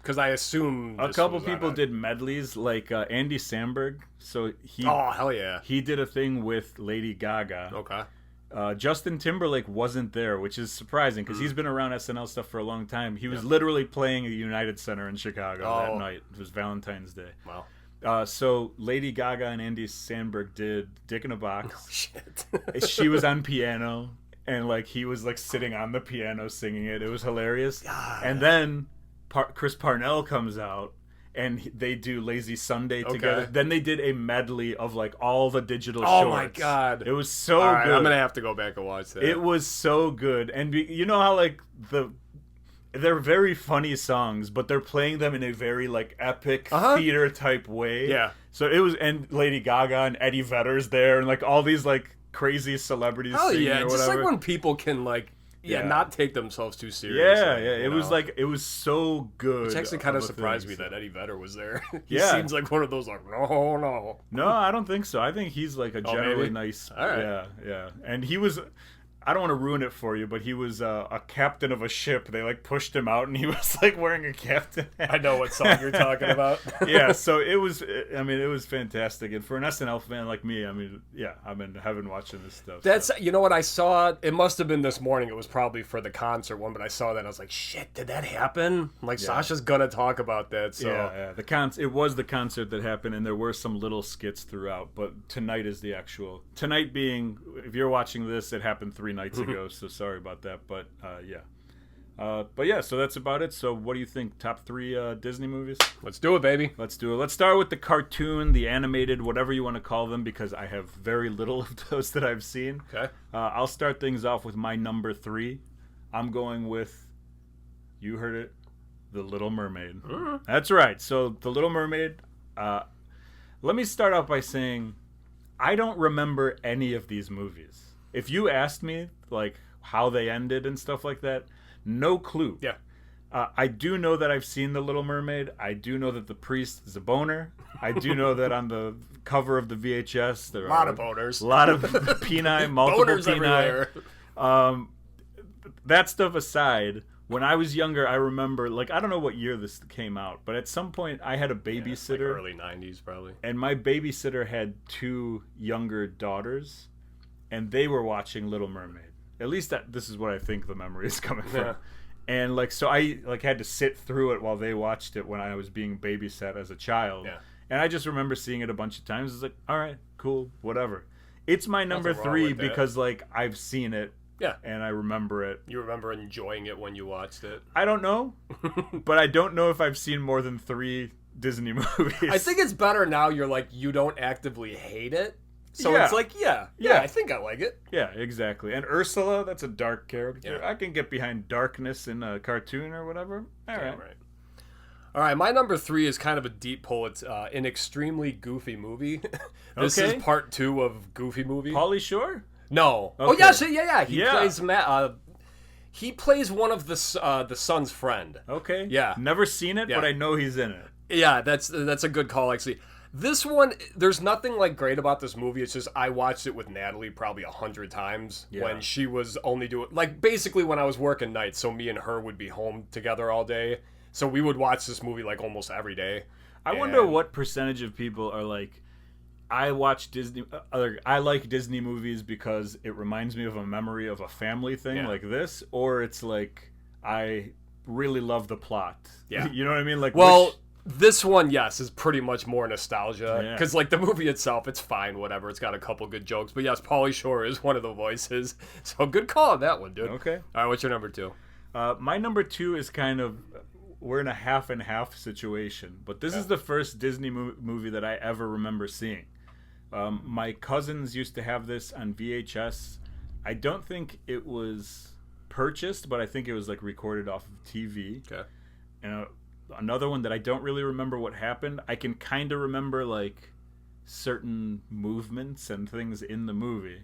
Because I assume a couple people did medleys, like Andy Samberg. So he hell yeah, he did a thing with Lady Gaga. Okay. Justin Timberlake wasn't there, which is surprising because he's been around SNL stuff for a long time. He was literally playing at United Center in Chicago that night. It was Valentine's Day. Wow. So Lady Gaga and Andy Samberg did "Dick in a Box." Oh, shit. She was on piano, and like he was like sitting on the piano singing it. It was hilarious. God. And then Chris Parnell comes out and they do Lazy Sunday together. Then they did a medley of like all the digital shorts. Oh my god, it was so good. I'm gonna have to go back and watch that. It was so good. And you know how like they're very funny songs, but they're playing them in a very like epic theater type way. Yeah. So it was, and Lady Gaga and Eddie Vedder's there, and like all these like crazy celebrities singing or whatever. Just like when people can like not take themselves too seriously. It was like, it was so good. Which actually kind of surprised me that Eddie Vedder was there. He seems like one of those like, no. No, I don't think so. I think he's like a generally nice. All right. Yeah. And he was, I don't want to ruin it for you, but he was a captain of a ship. They like pushed him out, and he was like wearing a captain hat. I know what song you're talking about. Yeah, so it was. I mean, it was fantastic, and for an SNL fan like me, I mean, I've been watching this stuff. That's you know what I saw. It must have been this morning. It was probably for the concert one, but I saw that and I was like, shit, did that happen? Like Sasha's gonna talk about that. So it was the concert that happened, and there were some little skits throughout. But tonight is the actual tonight being. If you're watching this, it happened 3 nights ago, so sorry about that, but so that's about it. So what do you think? Top 3 Disney movies? Let's do it, baby. Let's do it. Let's start with the cartoon, the animated, whatever you want to call them, because I have very little of those that I've seen. Okay. I'll start things off with my number 3. I'm going with, you heard it, The Little Mermaid. That's right. So The Little Mermaid, let me start out by saying I don't remember any of these movies. If you asked me like how they ended and stuff like that, no clue. Yeah. I do know that I've seen The Little Mermaid. I do know that the priest is a boner. I do know that on the cover of the VHS there are a lot of boners. A lot of peni, multiple boners peni. Everywhere. That stuff aside, when I was younger, I remember, like, I don't know what year this came out, but at some point I had a babysitter. Like early 90s, probably. And my babysitter had 2 younger daughters, and they were watching Little Mermaid. At least this is what I think the memory is coming from. Yeah. And, like, so I, like, had to sit through it while they watched it when I was being babysat as a child. Yeah. And I just remember seeing it a bunch of times. It's like, all right, cool, whatever. It's my number 3 because, like, I've seen it. Yeah. And I remember it. You remember enjoying it when you watched it? I don't know. But I don't know if I've seen more than 3 Disney movies. I think it's better now you're like, you don't actively hate it. So yeah. It's like, yeah, I think I like it. Yeah, exactly. And Ursula, that's a dark character. Yeah. I can get behind darkness in a cartoon or whatever. All right. All right, my number 3 is kind of a deep pull. It's an extremely goofy movie. This is part 2 of Goofy Movie. Pauly Shore? No. Okay. Oh, yes, yeah. He plays Matt. He plays one of the son's friend. Okay. Yeah. Never seen it, but I know he's in it. Yeah, that's a good call, actually. This one, there's nothing like great about this movie. It's just I watched it with Natalie probably 100 times when she was only doing, like, basically when I was working nights, so me and her would be home together all day. So we would watch this movie like almost every day. I wonder what percentage of people are like, I watch Disney. I like Disney movies because it reminds me of a memory of a family thing like this, or it's like I really love the plot. Yeah, you know what I mean. Like, this one, yes, is pretty much more nostalgia because, like, the movie itself, it's fine, whatever. It's got a couple good jokes, but yes, Pauly Shore is one of the voices. So good call on that one, dude. Okay. All right, what's your number 2? My number 2 is kind of. We're in a half and half situation, but this is the first Disney movie that I ever remember seeing. My cousins used to have this on VHS. I don't think it was purchased, but I think it was like recorded off of TV. Okay. And another one that I don't really remember what happened. I can kind of remember like certain movements and things in the movie,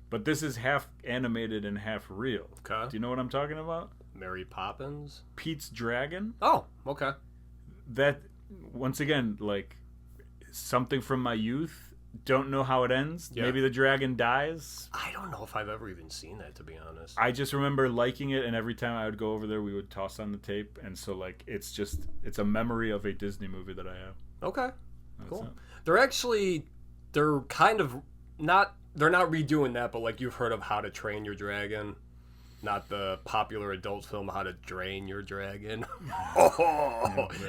but this is half animated and half real. Okay. Do you know what I'm talking about? Mary Poppins? Pete's Dragon? Oh, okay. That, once again, like, something from my youth. Don't know how it ends. Yeah. Maybe the dragon dies. I don't know if I've ever even seen that, to be honest. I just remember liking it, and every time I would go over there, we would toss on the tape. And so, like, it's a memory of a Disney movie that I have. Okay. Cool. It. They're kind of not, they're not redoing that, but, like, you've heard of How to Train Your Dragon. Not the popular adult film How to Drain Your Dragon.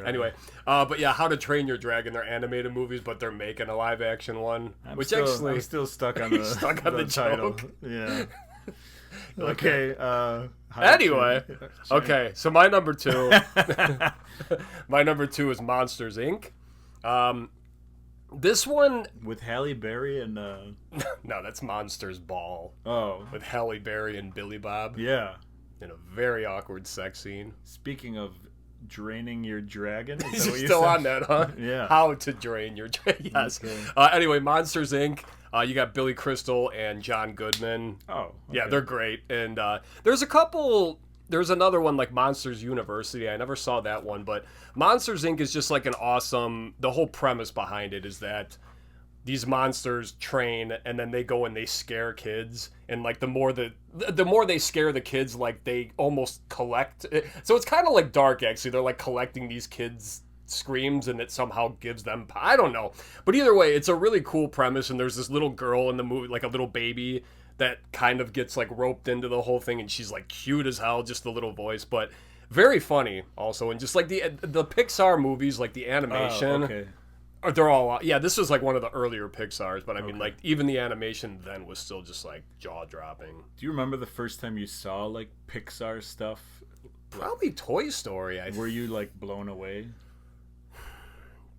Anyway, but yeah, How to Train Your Dragon. They're animated movies, but they're making a live action one. I'm still stuck on the title. Joke. Yeah. Okay. Anyway, okay. So my number 2, my number 2 is Monsters Inc. This one with Halle Berry and no, that's Monsters Ball. Oh, with Halle Berry and Billy Bob. Yeah, in a very awkward sex scene. Speaking of draining your dragon, is that what you still said? On that, huh? Yeah. How to drain your dragon? Yes. Okay. Anyway, Monsters Inc. You got Billy Crystal and John Goodman. Oh, okay. Yeah, they're great. And there's another one like Monsters University. I never saw that one, but Monsters Inc. is just like an awesome. The whole premise behind it is that these monsters train, and then they go and they scare kids, and like the more they scare the kids, like they almost collect. So it's kind of like Dark, actually. They're like collecting these kids' screams, and it somehow gives them. I don't know, but either way, it's a really cool premise. And there's this little girl in the movie, like a little baby, that kind of gets like roped into the whole thing, and she's like cute as hell, just the little voice, but very funny also. And just like the Pixar movies, like the animation, they're all, this was like one of the earlier Pixars, but I mean like even the animation then was still just like jaw dropping. Do you remember the first time you saw like Pixar stuff? Probably Toy Story. Were you like blown away?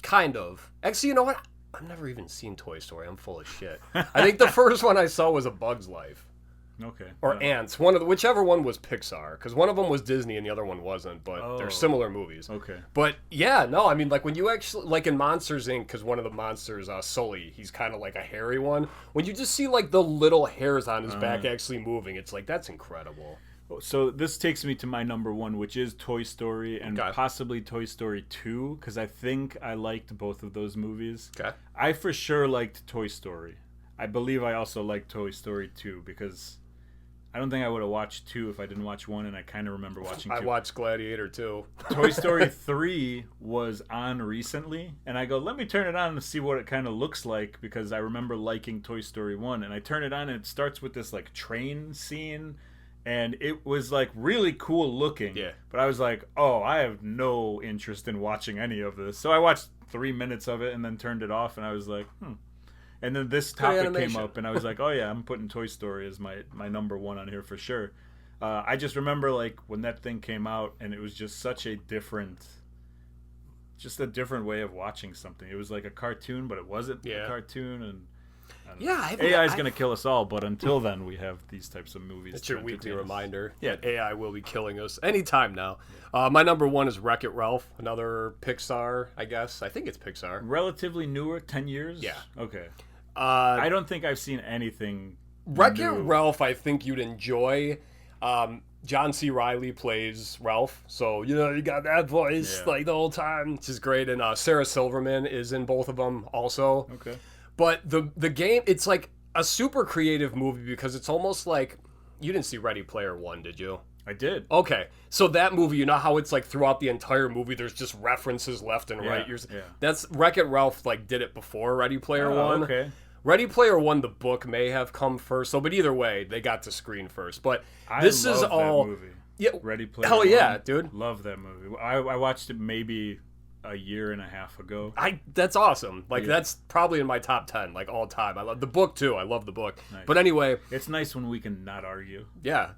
Kind of. Actually, you know what? I've never even seen Toy Story. I'm full of shit. I think the first one I saw was A Bug's Life. Okay. Or Ants. Whichever one was Pixar, because one of them was Disney and the other one wasn't, but they're similar movies. Okay. But yeah, no, I mean, like when you actually, like in Monsters Inc., because one of the monsters, Sully, he's kind of like a hairy one. When you just see like the little hairs on his back actually moving, it's like, that's incredible. So this takes me to my number one, which is Toy Story and possibly Toy Story 2, because I think I liked both of those movies. Okay. I for sure liked Toy Story. I believe I also liked Toy Story 2, because I don't think I would have watched 2 if I didn't watch 1, and I kind of remember watching 2. I watched Gladiator too. Toy Story 3 was on recently, and I go, let me turn it on to see what it kind of looks like, because I remember liking Toy Story 1, and I turn it on, and it starts with this like train scene, and it was like really cool looking. Yeah. But I was like, oh, I have no interest in watching any of this. So I watched 3 minutes of it and then turned it off, and I was like, And then this topic came up, and I was like, oh yeah, I'm putting Toy Story as my number one on here for sure. I just remember like when that thing came out, and it was just such a different way of watching something. It was like a cartoon, but it wasn't a cartoon, and AI is going to kill us all, but until then, we have these types of movies. It's your weekly reminder that AI will be killing us anytime now. My number one is Wreck-It Ralph, another Pixar, I guess. I think it's Pixar. Relatively newer, 10 years? Yeah. Okay. I don't think I've seen anything Wreck-It Ralph, I think you'd enjoy. John C. Reilly plays Ralph, so, you got that voice like the whole time, which is great. And Sarah Silverman is in both of them also. Okay. But the game, it's like a super creative movie because it's almost like, you didn't see Ready Player One, did you? I did. Okay, so that movie, you know how it's like throughout the entire movie, there's just references left and right. That's Wreck-It Ralph. Like did it before Ready Player One. Okay. Ready Player One, the book may have come first. So, but either way, they got to screen first. But this is all that movie. Yeah, Ready Player One. Hell yeah, One. dude. Love that movie. I watched it maybe a year and a half ago. That's awesome. Like that's probably in my top 10, like all time. I love the book too. I love the book. Nice. But anyway, it's nice when we can not argue. Yeah.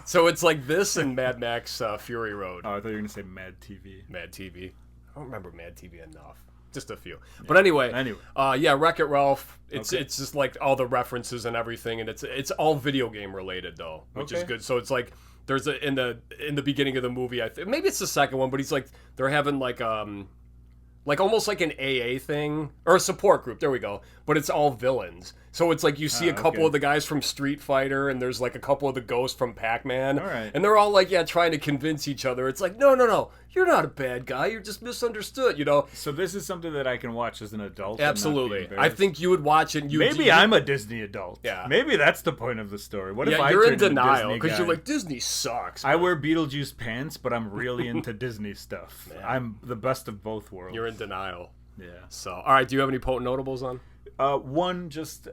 So it's like this and Mad Max Fury Road. Oh, I thought you were gonna say Mad TV. Mad TV. I don't remember Mad TV enough. Just a few. Yeah. But anyway. Wreck-It Ralph. It's just like all the references and everything, and it's all video game related though, which is good. So it's like there's in the beginning of the movie, maybe it's the second one, but he's like they're having like almost like an AA thing or a support group. There we go. But it's all villains. So it's like you see a couple of the guys from Street Fighter, and there's like a couple of the ghosts from Pac-Man. All right. And they're all like, trying to convince each other. It's like, no, you're not a bad guy. You're just misunderstood, So this is something that I can watch as an adult. Absolutely. I think you would watch it. Maybe I'm a Disney adult. Yeah. Maybe that's the point of the story. What if you're in denial because you're like, Disney sucks. Man. I wear Beetlejuice pants, but I'm really into Disney stuff. Man. I'm the best of both worlds. You're in denial. Yeah. So, all right. Do you have any potent notables on? One, just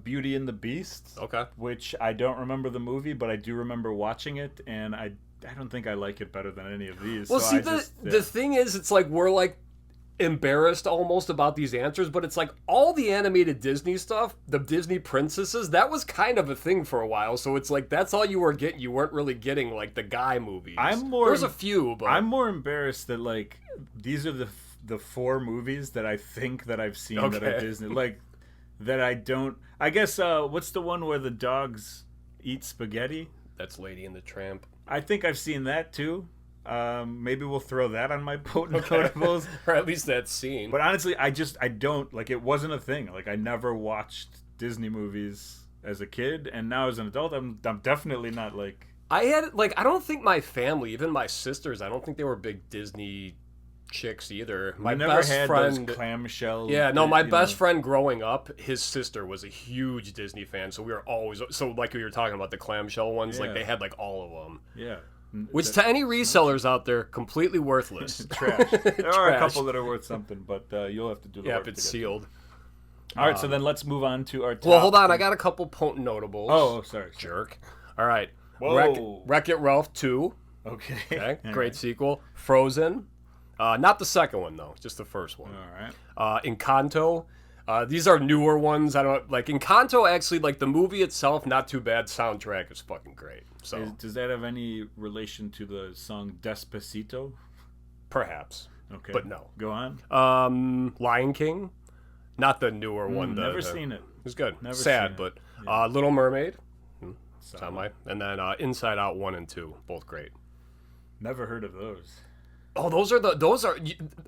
Beauty and the Beast. Okay. Which I don't remember the movie, but I do remember watching it, and I don't think I like it better than any of these. Well, so the thing is, it's like we're like embarrassed almost about these answers, but it's like all the animated Disney stuff, the Disney princesses, that was kind of a thing for a while. So it's like that's all you were getting. You weren't really getting like the guy movies. There's a few, but I'm more embarrassed that like these are the 4 movies that I think that I've seen that are Disney, like that I don't. I guess what's the one where the dogs eat spaghetti? That's Lady and the Tramp. I think I've seen that too. Maybe we'll throw that on my potent notables, or at least that scene. But honestly, I don't like. It wasn't a thing. Like I never watched Disney movies as a kid, and now as an adult, I'm definitely not like. I don't think my family, even my sisters, I don't think they were big Disney chicks either. My never had those clamshell. Yeah, no, my best friend growing up, his sister was a huge Disney fan, so we were always like we were talking about the clamshell ones, like they had like all of them. Yeah. Which to any resellers out there, completely worthless. Trash. There are a couple that are worth something, but you'll have to do the work. If it's sealed. All right, so then let's move on to our top. Well, hold on, I got a couple potent notables. Oh, sorry. Jerk. All right. Whoa. Wreck-It Ralph 2. Okay. Great sequel. Frozen. Not the second one though, just the first one. All right. Encanto. These are newer ones. I don't like Encanto. Actually, like the movie itself, not too bad. Soundtrack is fucking great. So does that have any relation to the song Despacito? Perhaps. Okay. But no. Go on. Lion King. Not the newer one. Never seen it. It was good. Never sad, seen but Little Mermaid. And then Inside Out 1 and 2, both great. Never heard of those. Oh, those are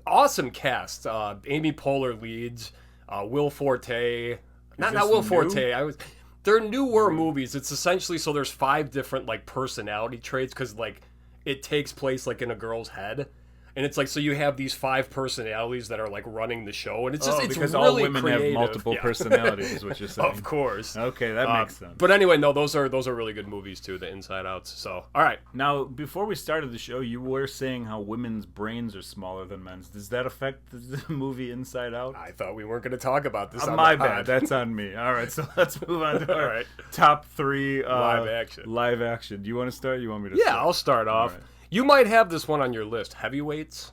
awesome casts. Amy Poehler leads. Will Forte. Not Will Forte. They're newer movies. It's essentially, so there's 5 different like personality traits because like it takes place like in a girl's head. And it's like, so you have these 5 personalities that are like running the show, and it's just it's because really all women creative. have multiple personalities, is what you're saying. Of course. Okay, that makes sense. But anyway, no, those are really good movies too, the Inside Outs. So, all right. Now, before we started the show, you were saying how women's brains are smaller than men's. Does that affect the movie Inside Out? I thought we weren't going to talk about this. My bad. That's on me. All right, so let's move on to our top 3 live action. Live action. Do you want to start? Or you want me to start? Yeah, I'll start off. Right. You might have this one on your list. Heavyweights.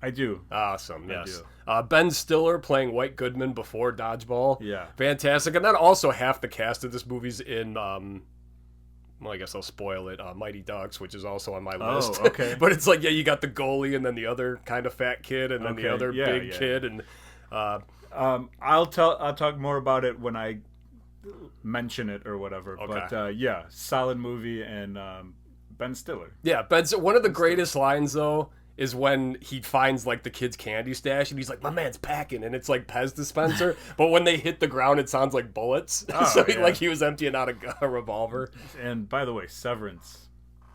I do. Awesome, yes. Ben Stiller playing White Goodman before Dodgeball. Yeah. Fantastic. And then also half the cast of this movie's in, well, I guess I'll spoil it, Mighty Ducks, which is also on my list. Oh, okay. But it's like, yeah, you got the goalie and then the other kind of fat kid and then the other big kid. And I'll talk more about it when I mention it or whatever. Okay. But, yeah, solid movie and Ben Stiller. Yeah, one of the greatest lines, though, is when he finds like the kid's candy stash and he's like, my man's packing, and it's like Pez dispenser, but when they hit the ground it sounds like bullets. So he was emptying out a revolver. And by the way, Severance,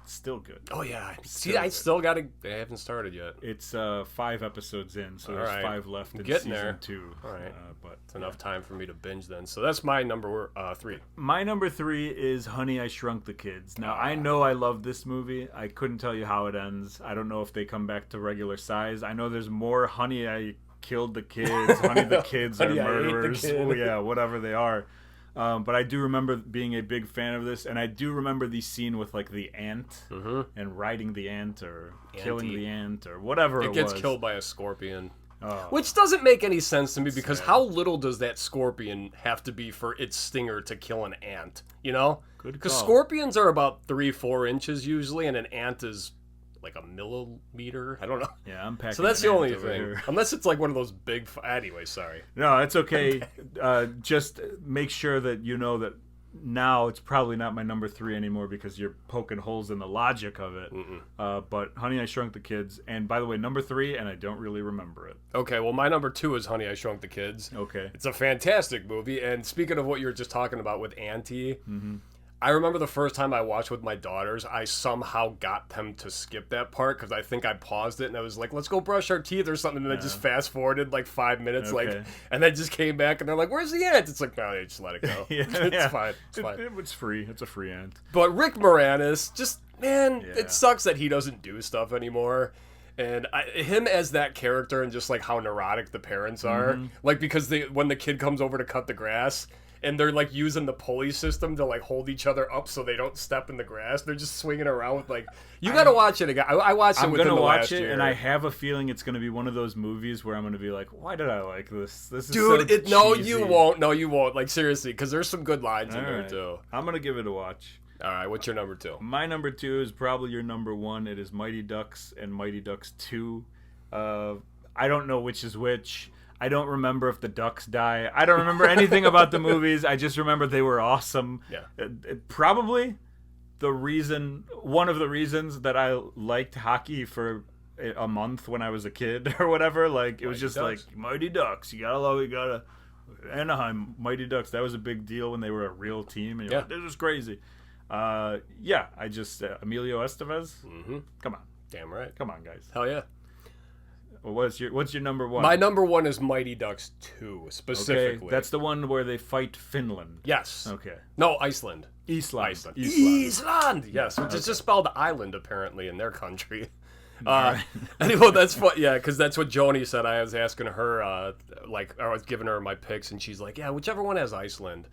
still good. Oh yeah, see, I still gotta. I haven't started yet. It's 5 episodes in, so there's 5 left in Getting season there. 2. All right, but it's enough time for me to binge then. So that's my number 3. My number 3 is Honey, I Shrunk the Kids. Now I know I love this movie. I couldn't tell you how it ends. I don't know if they come back to regular size. I know there's more Honey, I Killed the Kids. Honey, the kids are murderers. Oh, yeah, whatever they are. But I do remember being a big fan of this, and I do remember the scene with like the ant and riding the ant or killing the ant or whatever it was. It gets killed by a scorpion. Oh. Which doesn't make any sense to me because how little does that scorpion have to be for its stinger to kill an ant? You know? Because scorpions are about 3-4 inches usually, and an ant is like a millimeter. I don't know. Yeah, I'm packing. So that's the only thing. Unless it's like one of those big. Anyway, sorry. No, it's okay. Just make sure that you know that now it's probably not my number 3 anymore because you're poking holes in the logic of it. But Honey, I Shrunk the Kids. And by the way, number 3, and I don't really remember it. Okay, well, my number 2 is Honey, I Shrunk the Kids. Okay. It's a fantastic movie. And speaking of what you were just talking about with Auntie, I remember the first time I watched with my daughters, I somehow got them to skip that part because I think I paused it and I was like, let's go brush our teeth or something. And I just fast forwarded like 5 minutes, and then just came back and they're like, where's the ant? It's like, no, just let it go. It's fine. It's fine. It's free. It's a free ant. But Rick Moranis, just, man, it sucks that he doesn't do stuff anymore. And him as that character and just like how neurotic the parents are. Like because when the kid comes over to cut the grass, and they're like using the pulley system to like hold each other up so they don't step in the grass. They're just swinging around with like, you got to watch it again. I watched it within the last year. And I have a feeling it's going to be one of those movies where I'm going to be like, why did I like this? This is Dude, so cheesy. No, you won't. No, you won't. Like seriously, because there's some good lines in there too. I'm going to give it a watch. All right, what's your number 2? My number 2 is probably your number 1. It is Mighty Ducks and Mighty Ducks 2. I don't know which is which. I don't remember if the ducks die. I don't remember anything about the movies. I just remember they were awesome. Yeah. Probably one of the reasons that I liked hockey for a month when I was a kid or whatever. Like it was just like Mighty Ducks. You gotta Anaheim Mighty Ducks. That was a big deal when they were a real team. And you're like, this is crazy. I just Emilio Estevez. Come on. Damn right. Come on, guys. Hell yeah. Well, what's your number 1? My number 1 is Mighty Ducks 2, specifically. Okay, that's the one where they fight Finland. Yes. Okay. No, Iceland. Iceland. Yes, which is just spelled island, apparently, in their country. Anyway, that's what, because that's what Joni said. I was asking her, I was giving her my picks, and she's like, yeah, whichever one has Iceland.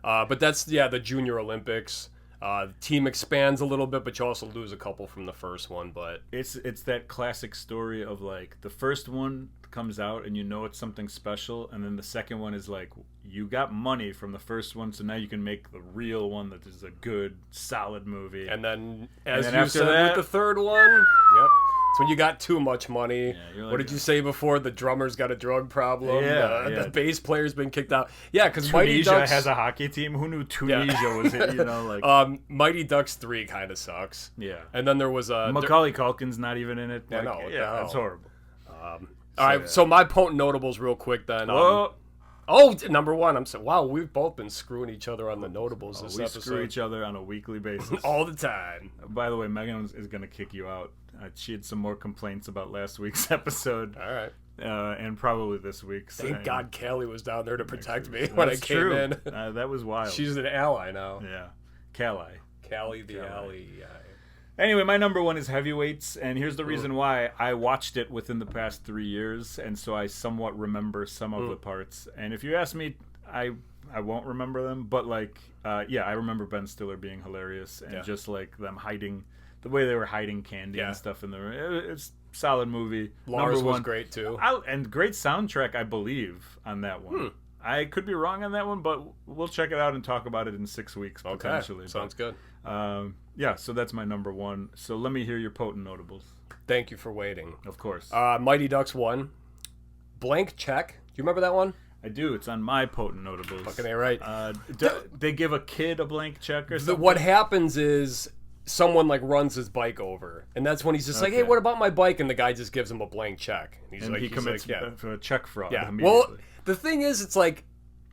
But that's, the Junior Olympics. The team expands a little bit, but you also lose a couple from the first one. But it's that classic story of like the first one comes out and you know it's something special, and then the second one is like you got money from the first one, so now you can make the real one that is a good, solid movie. And then, as you said with the third one, It's when you got too much money. Yeah, what did you say before? The drummer's got a drug problem. Yeah, The bass player's been kicked out. Yeah, because Mighty Tunisia Ducks has a hockey team. Who knew Tunisia was it? You know, like Mighty Ducks 3 kind of sucks. Yeah. And then there was Macaulay Culkin's not even in it. Like, no, yeah, it's horrible. All right, so my potent notables real quick then. Number one, I'm saying, wow, we've both been screwing each other on the notables this episode. We screw each other on a weekly basis. All the time. By the way, Megan is going to kick you out. She had some more complaints about last week's episode. All right. And probably this week's. Thank God Callie was down there to protect me when I came in. That was wild. She's an ally now. Yeah. Callie. Callie the ally. Anyway, my number one is Heavyweights, and here's the reason why. I watched it within the past 3 years, and so I somewhat remember some of the parts. And if you ask me, I won't remember them, but like, I remember Ben Stiller being hilarious, and just like them hiding, the way they were hiding candy and stuff in the room. It's a solid movie. Lars was great too. And great soundtrack, I believe, on that one. I could be wrong on that one, but we'll check it out and talk about it in 6 weeks, potentially. Sounds good. So that's my number one. So let me hear your potent notables. Thank you for waiting. Of course. Mighty Ducks 1. Blank Check. Do you remember that one? I do. It's on my potent notables. Fucking A, right. They give a kid a blank check or something? What happens is someone like runs his bike over, and that's when he's just like, hey, what about my bike? And the guy just gives him a blank check. And he commits a check fraud immediately. Well, the thing is, it's like,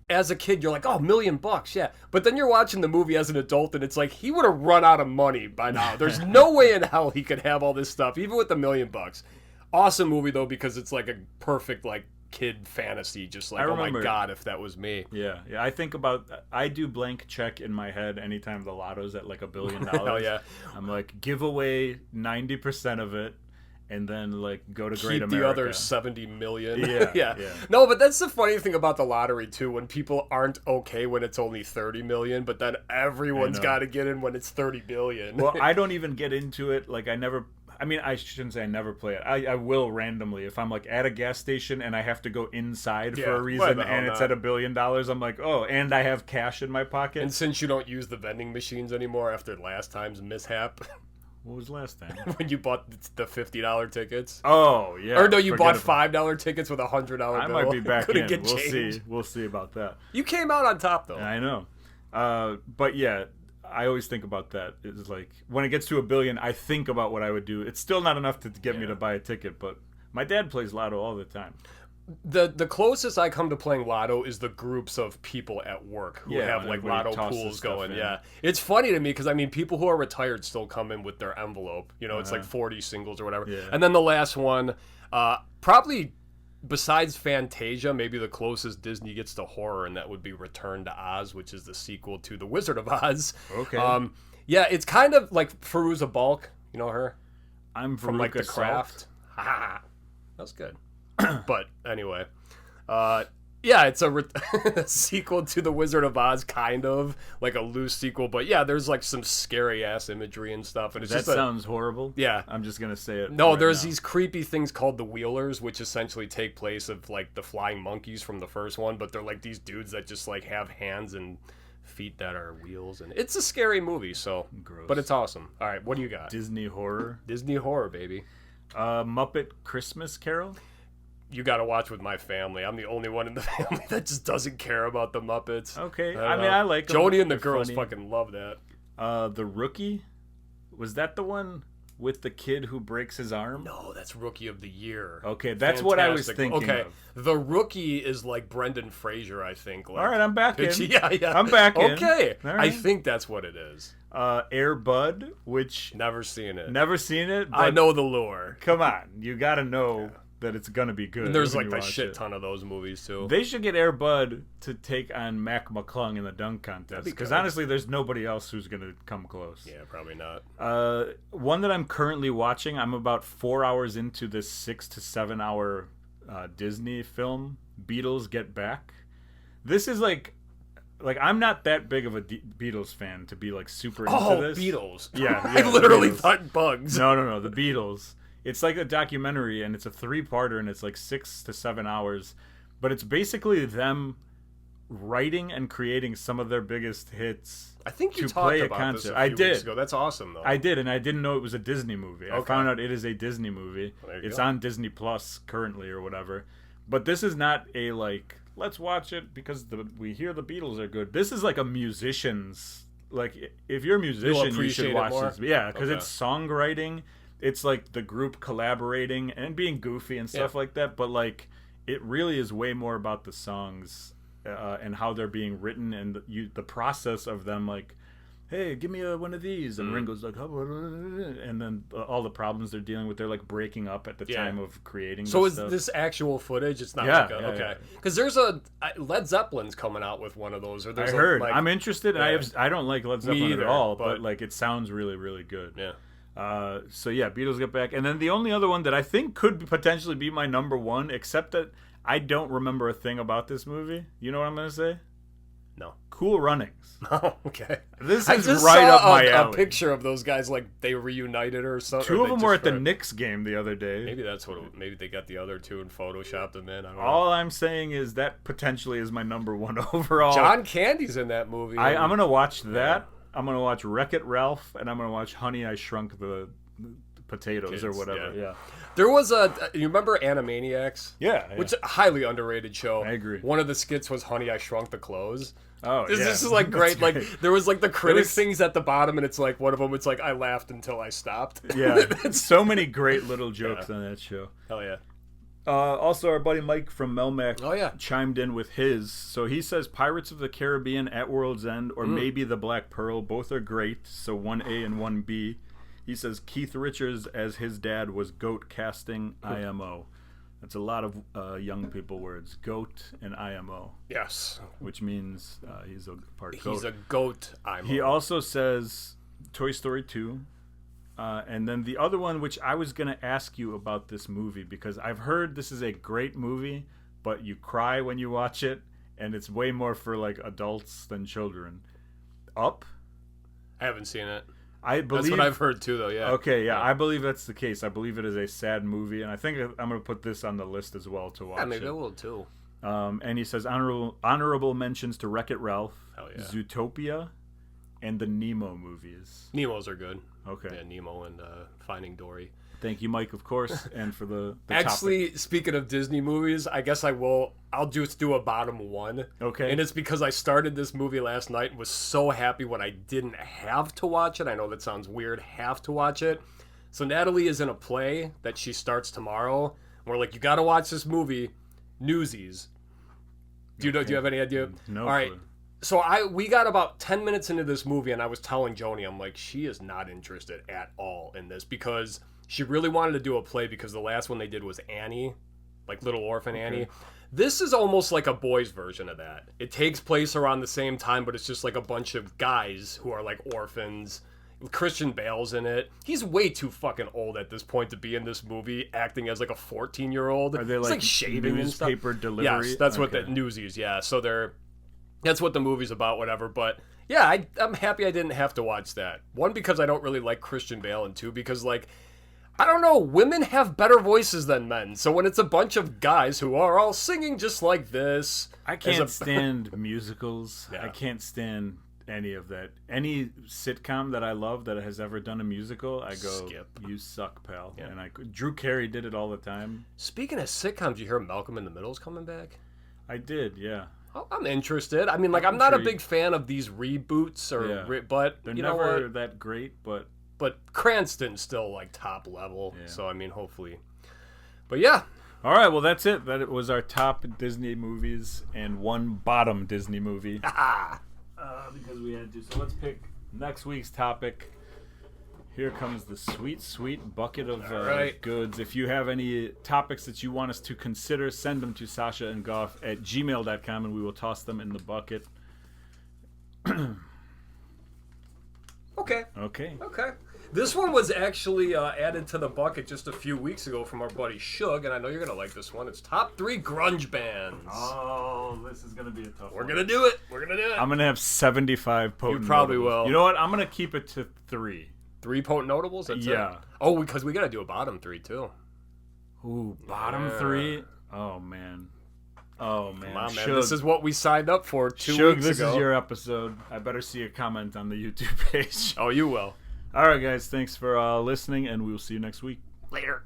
as a kid, you're like, oh, $1 million, yeah. But then you're watching the movie as an adult, and it's like, he would have run out of money by now. There's no way in hell he could have all this stuff, even with $1 million. Awesome movie, though, because it's like a perfect, like, kid fantasy. Just like, oh my God, if that was me. Yeah. I do blank check in my head anytime the lotto's at like $1 billion. Hell yeah. I'm like, give away 90% of it. And then, like, go to Great America. Keep the other 70 million. Yeah. No, but that's the funny thing about the lottery, too, when people aren't okay when it's only 30 million, but then everyone's got to get in when it's 30 billion. Well, I don't even get into it. Like, I shouldn't say I never play it. I will randomly. If I'm, like, at a gas station and I have to go inside for a reason and it's at $1 billion, I'm like, oh, and I have cash in my pocket. And since you don't use the vending machines anymore after last time's mishap... What was last time? When you bought the $50 tickets. Oh, yeah. Or no, you bought $5 tickets with a $100 bill. I might be back in. We'll see about that. You came out on top, though. I know. But yeah, I always think about that. It's like, when it gets to $1 billion, I think about what I would do. It's still not enough to get me to buy a ticket, but my dad plays Lotto all the time. The closest I come to playing Lotto is the groups of people at work who have like Lotto pools going. Yeah, it's funny to me because I mean people who are retired still come in with their envelope. You know, it's like 40 singles or whatever. Yeah. And then the last one, probably besides Fantasia, maybe the closest Disney gets to horror, and that would be Return to Oz, which is the sequel to The Wizard of Oz. Okay. Yeah, it's kind of like Fairuza Balk. You know her? I'm from like The Craft. Ha! That's good. But anyway, it's a sequel to The Wizard of Oz, kind of like a loose sequel. But yeah, there's like some scary ass imagery and stuff. And it's sounds horrible. Yeah, I'm just gonna say it. No, there's these creepy things called the Wheelers, which essentially take place of like the flying monkeys from the first one, but they're like these dudes that just like have hands and feet that are wheels, and it's a scary movie. So, gross. But it's awesome. All right, what do you got? Disney horror. Disney horror, baby. Muppet Christmas Carol. You got to watch with my family. I'm the only one in the family that just doesn't care about the Muppets. Okay. I like them. Joni and the girls fucking love that. The Rookie? Was that the one with the kid who breaks his arm? No, that's Rookie of the Year. Okay, that's what I was thinking of. The Rookie is like Brendan Fraser, I think. Like, all right, I'm back in. Yeah. I'm back in. Okay. Right. I think that's what it is. Air Bud, which... Never seen it. Never seen it? I know the lore. Come on. You got to know... that it's gonna be good. And there's like a shit ton of those movies too. They should get Air Bud to take on Mac McClung in the dunk contest, because honestly there's nobody else who's gonna come close. Yeah, probably not. One that I'm currently watching, I'm about 4 hours into this 6 to 7 hour Disney film, Beatles Get Back. This is like I'm not that big of a Beatles fan to be like super into this. Oh, Beatles. Yeah, I literally thought Bugs. No, the Beatles. It's like a documentary, and it's a 3-parter, and it's like 6 to 7 hours. But it's basically them writing and creating some of their biggest hits. I think you to talked play about this a few weeks ago. That's awesome, though. I did, and I didn't know it was a Disney movie. Okay. I found out it is a Disney movie. Well, it's go. on Disney Plus currently or whatever. But this is not a, like, let's watch it because we hear the Beatles are good. This is like a musician's, like, if you're a musician, you should watch this. Yeah, because it's songwriting. It's like the group collaborating and being goofy and stuff like that. But, like, it really is way more about the songs and how they're being written and the process of them, like, hey, give me one of these, and Ringo's like, and then all the problems they're dealing with, they're like breaking up at the time of creating. So is stuff. this actual footage? It's not okay. Because there's Led Zeppelin's coming out with one of those. Or there's I heard. I'm interested. Yeah. I don't like Led Zeppelin either, at all, but like it sounds really, really good. Yeah. So yeah, Beatles get back, and then the only other one that I think could potentially be my number one, except that I don't remember a thing about this movie. You know what I'm gonna say? No. Cool Runnings. Oh, okay. This I is just right saw up my alley. a picture of those guys, like they reunited or something. Two of them were at the Knicks game the other day. Maybe that's what. Maybe they got the other two and photoshopped them in. I don't know. All I'm saying is that potentially is my number one overall. John Candy's in that movie. I'm gonna watch that. I'm gonna watch Wreck-It Ralph, and I'm gonna watch Honey, I Shrunk the Potatoes Kids, or whatever. Yeah. There was you remember Animaniacs? Yeah. Which is a highly underrated show. I agree. One of the skits was Honey, I Shrunk the Clothes. Oh, This is like great. Like there was like the critic was- things at the bottom, and it's like one of them. It's like I laughed until I stopped. Yeah. So many great little jokes on that show. Hell yeah. Also, our buddy Mike from Melmac chimed in with his. So he says Pirates of the Caribbean, At World's End, or maybe The Black Pearl. Both are great. So 1A and 1B. He says Keith Richards as his dad was goat casting IMO. That's a lot of young people words. Goat and IMO. Yes. Which means he's a part goat. He's a goat IMO. He also says Toy Story 2. And then the other one, which I was going to ask you about this movie, because I've heard this is a great movie, but you cry when you watch it, and it's way more for like adults than children. Up? I haven't seen it. I believe That's what I've heard too, though. Yeah. Okay, yeah, I believe that's the case. I believe it is a sad movie, and I think I'm going to put this on the list as well to watch. Yeah, maybe I will too. And he says honorable mentions to Wreck-It Ralph, Zootopia, and the Nemo movies. Nemo's are good. Okay. Yeah, Nemo and Finding Dory. Thank you, Mike, of course, and for the Actually, topic. Speaking of Disney movies, I guess I'll just do a bottom one. Okay. And it's because I started this movie last night and was so happy when I didn't have to watch it. I know that sounds weird, have to watch it. So Natalie is in a play that she starts tomorrow. And we're like, you got to watch this movie, Newsies. Do you have any idea? No. All right. Clue. So we got about 10 minutes into this movie, and I was telling Joni, I'm like, she is not interested at all in this because she really wanted to do a play because the last one they did was Annie, like Little Orphan Annie. This is almost like a boys' version of that. It takes place around the same time, but it's just like a bunch of guys who are like orphans. Christian Bale's in it. He's way too fucking old at this point to be in this movie, acting as like a 14-year-old. Are they It's like shaving and stuff. newspaper delivery? Yes, that's what the Newsies. Yeah, so that's what the movie's about, whatever. But yeah, I'm happy I didn't have to watch that. One, because I don't really like Christian Bale, and two, because like, I don't know, women have better voices than men. So when it's a bunch of guys who are all singing just like this, I can't stand musicals. Yeah. I can't stand any of that. Any sitcom that I love that has ever done a musical, I go, Skip. You suck, pal. Yeah. And Drew Carey did it all the time. Speaking of sitcoms, you hear Malcolm in the Middle's coming back? I did, yeah. Oh, I'm interested. I mean, like, I'm not a big fan of these reboots, but they're you know never what? that great, but Cranston's still like top level. Yeah. So I mean, hopefully. But yeah. All right, well that's it. That was our top Disney movies and one bottom Disney movie. Because we had to. So let's pick next week's topic. Here comes the sweet, sweet bucket of goods. If you have any topics that you want us to consider, send them to Sasha and Goff at gmail.com and we will toss them in the bucket. Okay. Okay. This one was actually added to the bucket just a few weeks ago from our buddy Shug, and I know you're going to like this one. It's top 3 grunge bands. Oh, this is going to be a tough one. We're going to do it. I'm going to have 75 potent You probably notables. will. You know what? I'm going to keep it to 3. 3 potent notables? That's Yeah. it? Oh, because we got to do a bottom 3, too. Ooh, bottom 3? Oh, man. Oh, man. Come on, man. Shug. This is what we signed up for 2 Shug, weeks this ago. is your episode. I better see a comment on the YouTube page. Oh, you will. All right, guys. Thanks for listening, and we will see you next week. Later.